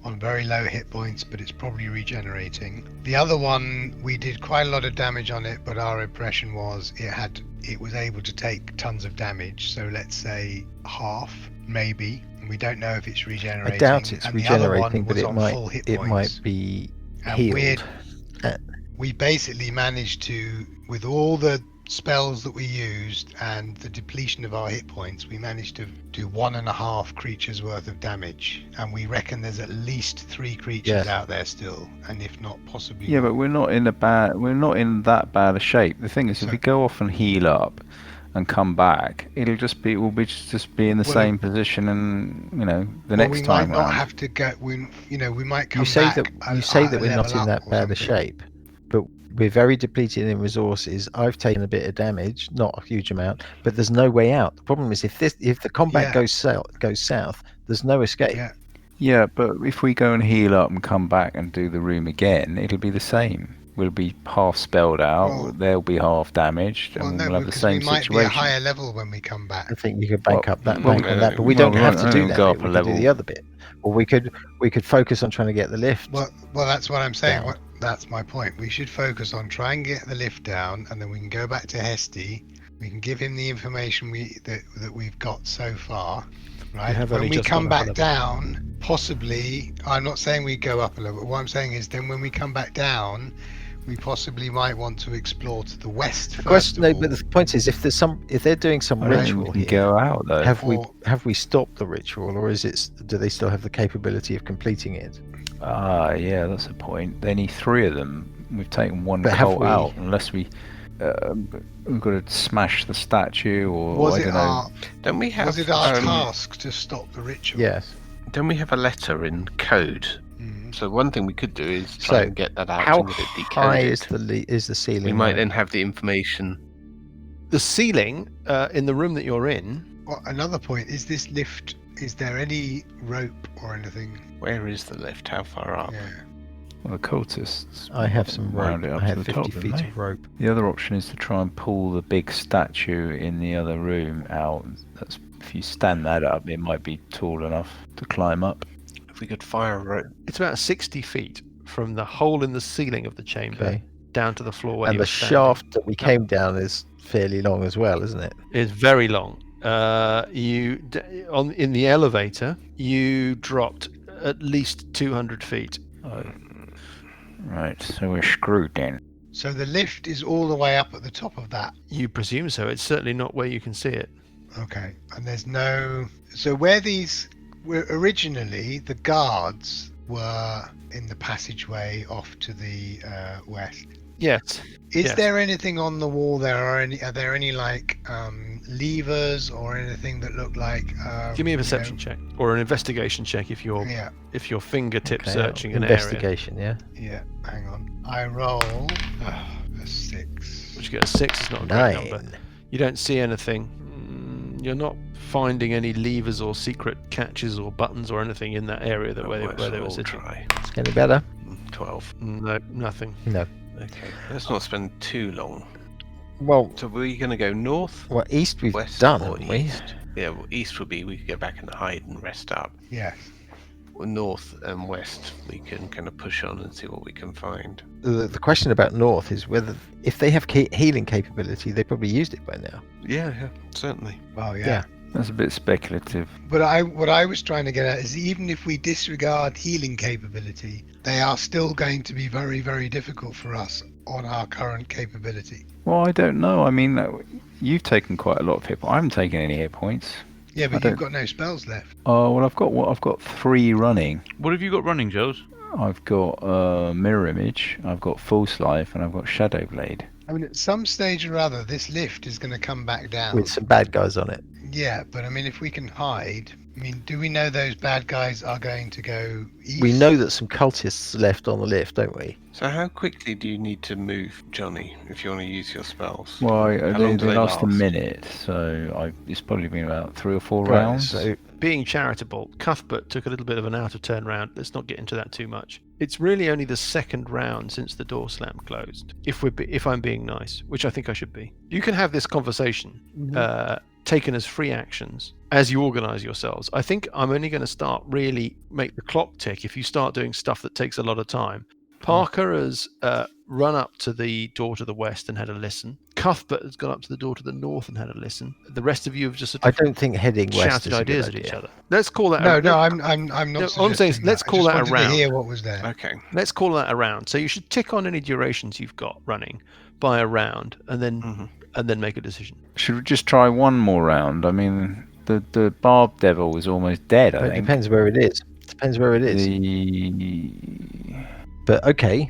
on very low hit points, but it's probably regenerating. The other one, we did quite a lot of damage on it, but our impression was it was able to take tons of damage. So let's say half, maybe. And we don't know if it's regenerating. I doubt it's And the other one regenerating, but was it on might full hit it points. might be And healed. we basically managed to, with all the spells that we used and the depletion of our hit points, we managed to do 1.5 creatures worth of damage, and we reckon there's at least 3 creatures out there still, and if not possibly Yeah, more. but we're not in that bad a shape. The thing is, if we go off and heal up and come back, we'll just be in the same position, and the next we time might not round. have to go. We might come You say back. that we're not in that bad a shape, but We're very depleted in resources. I've taken a bit of damage, not a huge amount, but there's no way out. The problem is if the combat Yeah. goes south, there's no escape. Yeah. Yeah, but if we go and heal up and come back and do the room again, it'll be the same. We'll be half spelled out. Well- They'll be half damaged, Well, and no, we'll have the because same we might be situation. a higher level when we come back. I think you could bank Well, up that well, bank on that, but we well, don't have we to won't do that. go bit. up a We could do level. the other bit, or we could focus on trying to get the lift. Well, that's what I'm saying. Down. That's my point. We should focus on trying and get the lift down, and then we can go back to Hesty. We can give him the information that we've got so far, right? have When only we just come gone up a back level. down, possibly. I'm not saying we go up a level. What I'm saying is, then when we come back down, we possibly might want to explore to the west. The First question, of no, but all. the point is, if they're doing some I don't think ritual we can here, go out though. have we stopped the ritual, or do they still have the capability of completing it? Yeah, that's a point. They need 3 of them. We've taken one But have cult we- out, unless we've got to smash the statue, or Was I it don't know. our Don't we have? was it our task to stop the ritual? Yes. Don't we have a letter in code? Mhm. So one thing we could do is try So, and get that out How and get it high decoded. is the ceiling? We might now? then have the information. The ceiling in the room that you're in. Well, another point is this lift. Is there any rope or anything? Where is the lift? How far up? Yeah. Well, the cultists. I have some rope. round it up I to have the 50 top, don't feet they? of rope. The other option is to try and pull the big statue in the other room out. That's if you stand that up, it might be tall enough to climb up. If we could fire a rope. It's about 60 feet from the hole in the ceiling of the chamber Okay. down to the floor where And you're the standing. shaft that we came down is fairly long as well, isn't it? Is very long. In the elevator, you dropped at least 200 feet. Right, so we're screwed then. So the lift is all the way up at the top of that. You presume so. It's certainly not where you can see it. Okay. And there's no. So where originally the guards were in the passageway off to the west. Yes. Is Yes. there anything on the wall there? Are there any like levers or anything that look like? Give me a you know- perception check or an investigation check if you're Yeah. fingertip Okay, searching an area. investigation, yeah. Yeah. Hang on. I roll a 6. Which you get a 6 is not a great number. 9. You don't see anything. You're not finding any levers or secret catches or buttons or anything in that area where they were sitting. Try. It's getting better. 12. No, nothing. No. Okay. Let's not spend too long. Well, So we're going to go north, east we've west, done, or haven't we? east? Yeah, well, east would be we could go back and hide and rest up. Yes. Well, north and west we can kind of push on and see what we can find. The question about north is whether, if they have healing capability, they probably used it by now. Yeah, certainly. Well, yeah. Yeah. That's a bit speculative. But what I was trying to get at is even if we disregard healing capability, they are still going to be very, very difficult for us on our current capability. Well, I don't know. I mean, you've taken quite a lot of hit points. I haven't taken any hit points. Yeah, I but don't- you've got no spells left. Oh, well, I've got 3 running. What have you got running, Jules? I've got Mirror Image, I've got False Life, and I've got Shadow Blade. I mean, at some stage or other, this lift is going to come back down. With some bad guys on it. Yeah, but I mean, if we can hide, I mean, do we know those bad guys are going to go east? We know that some cultists left on the lift, don't we? So how quickly do you need to move, Johnny, if you want to use your spells? Well, How long do they they last a last? minute, so it's probably been about 3 or 4 Right, rounds. so Being charitable, Cuthbert took a little bit of an out of turn round. Let's not get into that too much. It's really only the second round since the door slam closed. If I'm being nice, which I think I should be, you can have this conversation taken as free actions as you organise yourselves. I think I'm only going to start really make the clock tick if you start doing stuff that takes a lot of time. Parker has run up to the door to the west and had a listen. Cuthbert has gone up to the door to the north and had a listen. The rest of you have just sort I of don't think heading west shouted is a ideas good at each idea. other. Let's call that. No, I'm not. No, all I'm saying is suggesting let's that. call I that just a wanted to round. hear what was there. Okay. Let's call that a round. So you should tick on any durations you've got running by a round, and then make a decision. Should we just try one more round? I mean, the Barb Devil is almost dead, I It think. depends where it is. Depends where it is. But okay,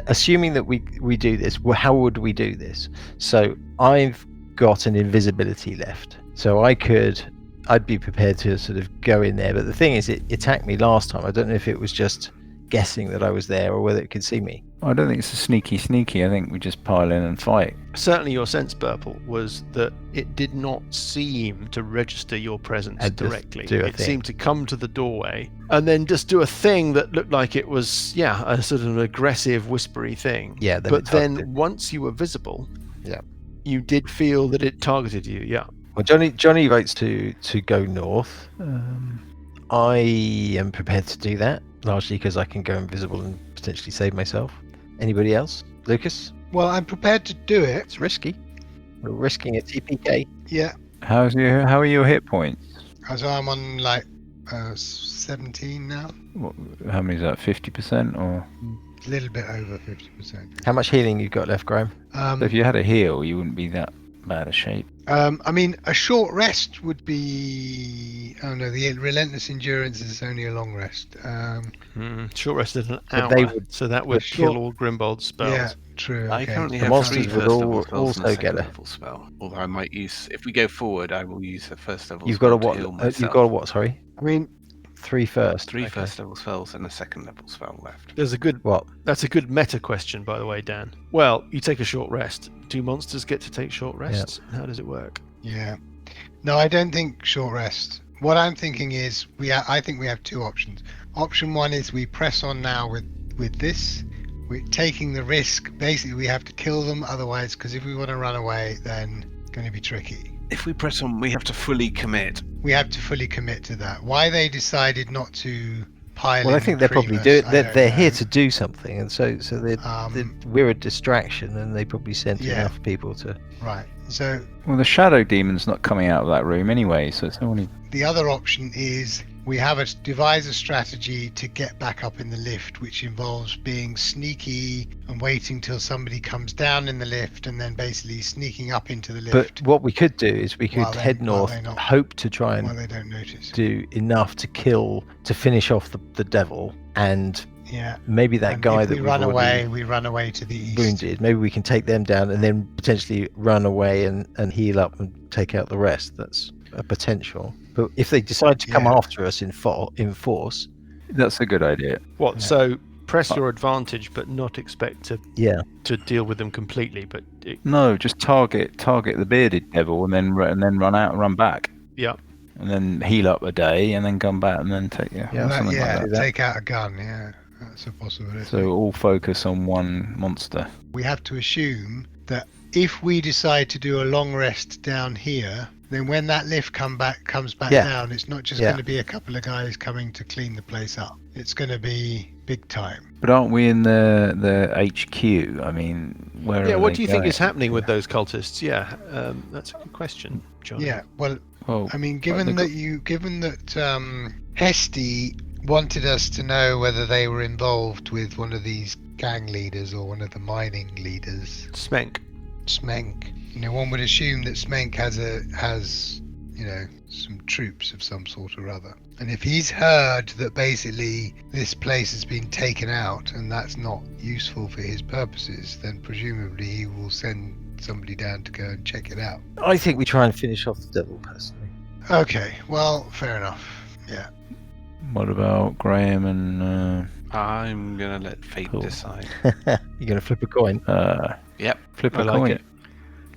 assuming that we do this, well, how would we do this? So I've got an invisibility left, so I'd be prepared to sort of go in there. But the thing is, it attacked me last time. I don't know if it was just guessing that I was there or whether it could see me. I don't think it's a sneaky. I think we just pile in and fight. Certainly your sense, Burple, was that it did not seem to register your presence And just directly. do a It thing. seemed to come to the doorway and then just do a thing that looked like it was, a sort of aggressive, whispery thing. Yeah, then but it then targeted. once you were visible, Yeah. you did feel that it targeted you, yeah. Well, Johnny votes to go north. I am prepared to do that, largely because I can go invisible and potentially save myself. Anybody else? Lucas? Well, I'm prepared to do it. It's risky. We're risking a TPK. Yeah. How are your hit points? So I'm on like 17 now. How many is that? 50% or? A little bit over 50%. How much healing you got left, Graham? So if you had a heal, you wouldn't be that bad a shape. I mean, a short rest would be. Oh no, the relentless endurance is only a long rest. Short rest is an But hour, they would- so that would short- kill all Grimbold's spells. Yeah, true. I Okay. currently The have monsters 3 would first level spells and also a get second a- level spell. Although I might use, if we go forward, I will use a first level You've got spell a what? to heal You've myself. got a what? Sorry, I mean, 3 first. 3 Okay. first level spells and a second level spell left. There's a good What? That's a good meta question, by the way, Dan. Well, you take a short rest. Do monsters get to take short rests? How does it work? yeah. No, I don't think short rest. What I'm thinking is I think we have 2 options. Option 1 is we press on now with this. We're taking the risk. Basically, we have to kill them otherwise, because if we want to run away, then it's going to be tricky. If we press on, we have to fully commit. We have to fully commit to that. Why they decided not to pile Well, in I think the they're probably Primus, they're I here don't to do something, and so we're a distraction, and they probably sent Yeah. enough people to. know. Right. So Well, the shadow demon's not coming out of that room anyway, so it's only. the other option is we have a devise a strategy to get back up in the lift, which involves being sneaky and waiting till somebody comes down in the lift, and then basically sneaking up into the But lift what we could do is we could While they- head while north, they're not- hope to try while and they don't notice. do enough to finish off the devil, and Yeah. maybe that And guy if that we we've run already away, we run away to the east. wounded. Maybe we can take them down and then potentially run away and heal up and take out the rest. That's a potential. But if they decide to come Yeah. after us in force, That's a good idea. What? Yeah. So press your advantage, but not expect yeah, to deal with them completely. But No, just target the bearded devil, and then run out and run back, yeah, and then heal up a day, and then come back and then take Yeah, Well, something yeah, like that. take out a gun. Yeah, that's a possibility. So all focus on one monster. we have to assume that if we decide to do a long rest down here, then when that lift comes back Yeah. down, it's not just Yeah. going to be a couple of guys coming to clean the place up. It's going to be big time. But aren't we in the HQ? I mean, where? yeah. are What they do you think going? is happening with those cultists? Yeah, that's a good question, John. Yeah. Well, Well, I mean, they've given that Hesty wanted us to know whether they were involved with one of these gang leaders or one of the mining leaders, Smenk. Smenk. You know, one would assume that Smenk has some troops of some sort or other. And if he's heard that basically this place has been taken out and that's not useful for his purposes, then presumably he will send somebody down to go and check it out. I think we try and finish off the devil personally. Okay, well, fair enough. Yeah. what about Graham and? I'm gonna let fate Cool. decide. You're gonna flip a coin. Yep. Flip I a like coin. it.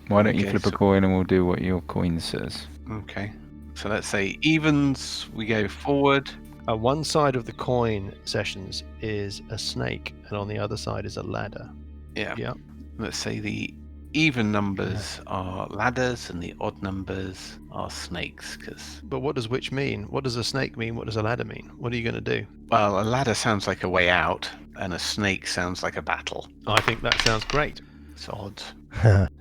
Why don't you Okay, flip a so- coin and we'll do what your coin says? Okay. So let's say evens. We go forward. One side of the coin sessions is a snake, and on the other side is a ladder. Yeah. Yeah. Let's say the even numbers are ladders and the odd numbers are snakes. Because But what does which mean? What does a snake mean? What does a ladder mean? What are you going to do? well, a ladder sounds like a way out, and a snake sounds like a battle. I think that sounds great. It's odd.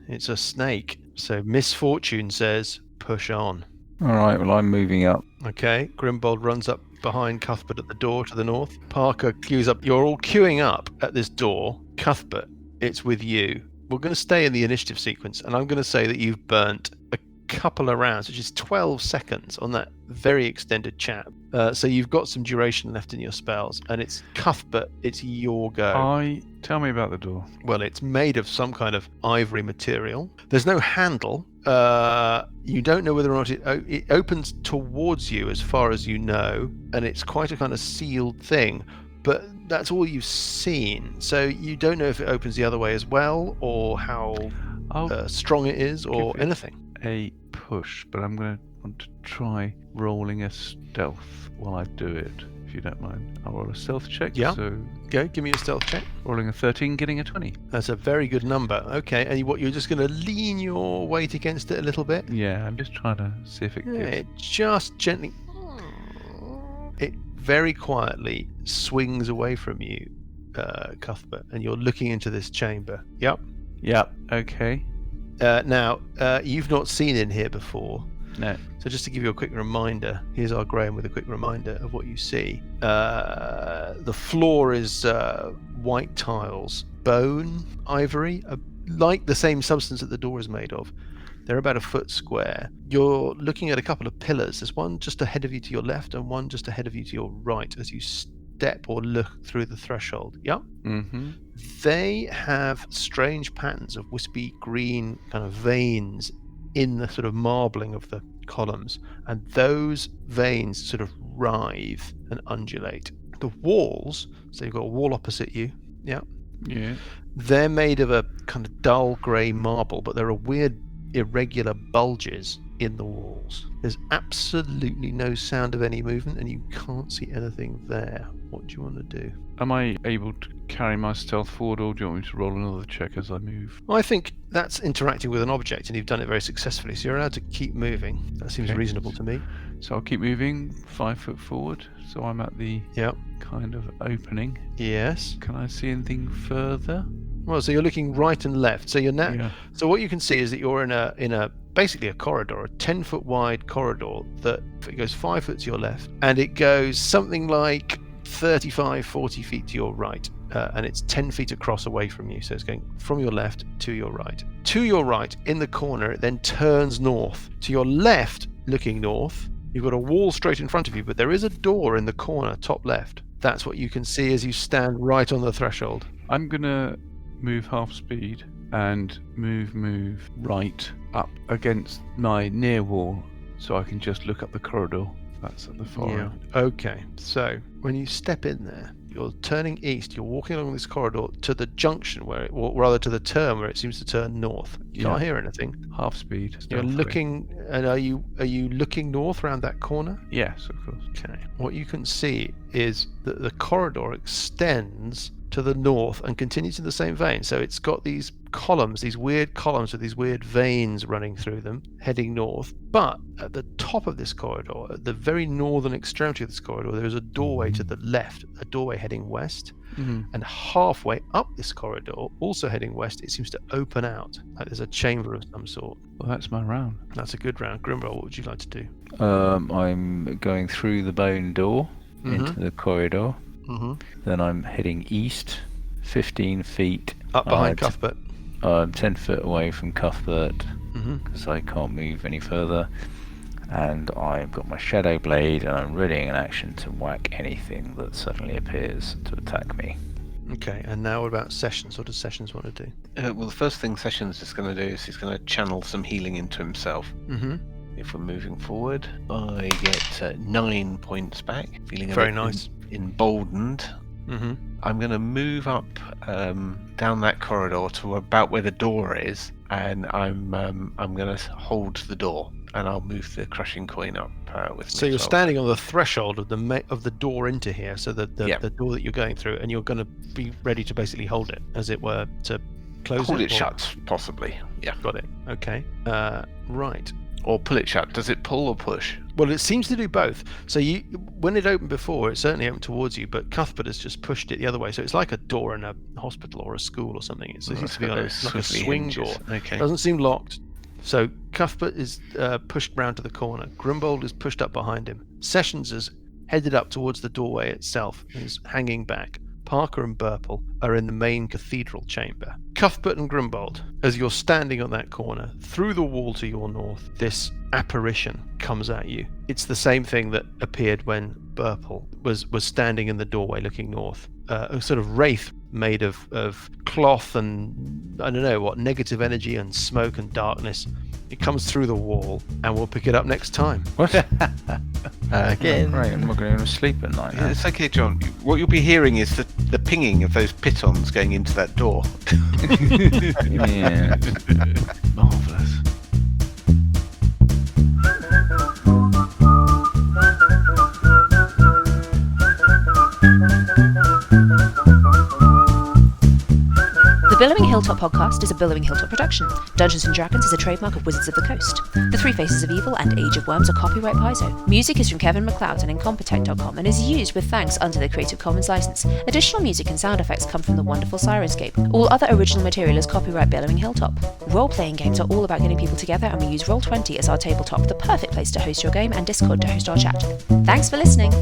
It's a snake. So Misfortune says, push on. All right. Well, I'm moving up. Okay, Grimbold runs up behind Cuthbert at the door to the north. Parker queues up. You're all queuing up at this door. Cuthbert, it's with you. We're going to stay in the initiative sequence, and I'm going to say that you've burnt a couple of rounds, which is 12 seconds on that very extended chat. So you've got some duration left in your spells, and it's Cuthbert, it's your go. Tell me about the door. Well, it's made of some kind of ivory material. There's no handle. You don't know whether or not it opens towards you as far as you know, and it's quite a kind of sealed thing. but that's all you've seen. So you don't know if it opens the other way as well, or how I'll strong it is, or give it anything. a push, but I'm going to want to try rolling a stealth while I do it, if you don't mind. I'll roll a stealth check. Yeah. So Go, give me a stealth check. rolling a 13, getting a 20. That's a very good number. Okay, and you're just going to lean your weight against it a little bit? Yeah, I'm just trying to see if it gives. It just gently... It very quietly swings away from you, Cuthbert, and you're looking into this chamber. Yep. Yeah, okay. Now, you've not seen in here before. No. So just to give you a quick reminder, here's our Graham with a quick reminder of what you see. The floor is white tiles, bone, ivory, like the same substance that the door is made of. They're about a foot square. You're looking at a couple of pillars. There's one just ahead of you to your left and one just ahead of you to your right as you step or look through the threshold. Yep. Mm-hmm. They have strange patterns of wispy green kind of veins in the sort of marbling of the columns, and those veins sort of writhe and undulate. The walls, so you've got a wall opposite you, yeah, they're made of a kind of dull grey marble, but there are weird irregular bulges in the walls. There's absolutely no sound of any movement, and you can't see anything there. What do you want to do? Am I able to carry my stealth forward, or do you want me to roll another check as I move? Well, I think that's interacting with an object, and you've done it very successfully, so you're allowed to keep moving. That seems Okay. reasonable to me. So I'll keep moving 5 foot forward, so I'm at the Yep. kind of opening. Yes. Can I see anything further? Well, so you're looking right and left. So you're now. Yeah. So what you can see is that you're in a basically a corridor, a 10-foot wide corridor that it goes 5 foot to your left, and it goes something like 35, 40 feet to your right, and it's 10 feet across away from you. So it's going from your left to your right. To your right, in the corner, it then turns north. To your left, looking north, you've got a wall straight in front of you, but there is a door in the corner, top left. That's what you can see as you stand right on the threshold. I'm gonna move half speed and move right up against my near wall, so I can just look up the corridor. That's at the far end. Okay. So when you step in there, you're turning east. You're walking along this corridor to the junction or rather to the turn where it seems to turn north. You can't hear anything. Half speed. You're stealthily. looking, and are you looking north around that corner? Yes, of course. Okay. What you can see is that the corridor extends to the north and continues in the same vein. So it's got these columns, these weird columns with these weird veins running through them, heading north. But at the top of this corridor, at the very northern extremity of this corridor, there is a doorway to the left, a doorway heading west. Mm-hmm. And halfway up this corridor, also heading west, it seems to open out, like there's a chamber of some sort. Well, that's my round. That's a good round. Grimroll, what would you like to do? I'm going through the bone door into the corridor. Mm-hmm. Then I'm heading east, 15 feet. Up behind Cuthbert. I'm 10 foot away from Cuthbert Mm-hmm. because I can't move any further. And I've got my shadow blade, and I'm readying an action to whack anything that suddenly appears to attack me. Okay, and now what about Sessions? What does Sessions want to do? Well, the first thing Sessions is going to do is he's going to channel some healing into himself. Mm-hmm. If we're moving forward, I get 9 points back, feeling Very a bit nice. emboldened. Mm-hmm. I'm going to move up down that corridor to about where the door is, and I'm going to hold the door, and I'll move the crushing coin up with me. So you're as well. standing on the threshold of the door into here, so the door that you're going through, and you're going to be ready to basically hold it, as it were, to close Hold it. it shut, possibly. Yeah. Got it. Okay. Right. Or pull it shut. Does it pull or push? Well, it seems to do both. So when it opened before, it certainly opened towards you, but Cuthbert has just pushed it the other way. So it's like a door in a hospital or a school or something. It seems to be on like a swing door. Okay. Doesn't seem locked. So Cuthbert is pushed round to the corner. Grimbold is pushed up behind him. Sessions is headed up towards the doorway itself and is hanging back. Parker and Burple are in the main cathedral chamber. Cuthbert and Grimbold, as you're standing on that corner, through the wall to your north, this apparition comes at you. It's the same thing that appeared when Burple was standing in the doorway looking north. A sort of wraith made of cloth and I don't know what, negative energy and smoke and darkness. It comes through the wall, and we'll pick it up next time. What? Again. Right, I'm not going to sleep at night. Yeah, it's okay, John. What you'll be hearing is the pinging of those pitons going into that door. Yeah. Marvellous. The Billowing Hilltop podcast is a Billowing Hilltop production. Dungeons & Dragons is a trademark of Wizards of the Coast. The Three Faces of Evil and Age of Worms are copyright Paizo. Music is from Kevin MacLeod and Incompetech.com and is used with thanks under the Creative Commons license. Additional music and sound effects come from the wonderful Sirenscape. All other original material is copyright Billowing Hilltop. Role-playing games are all about getting people together, and we use Roll20 as our tabletop, the perfect place to host your game, and Discord to host our chat. Thanks for listening!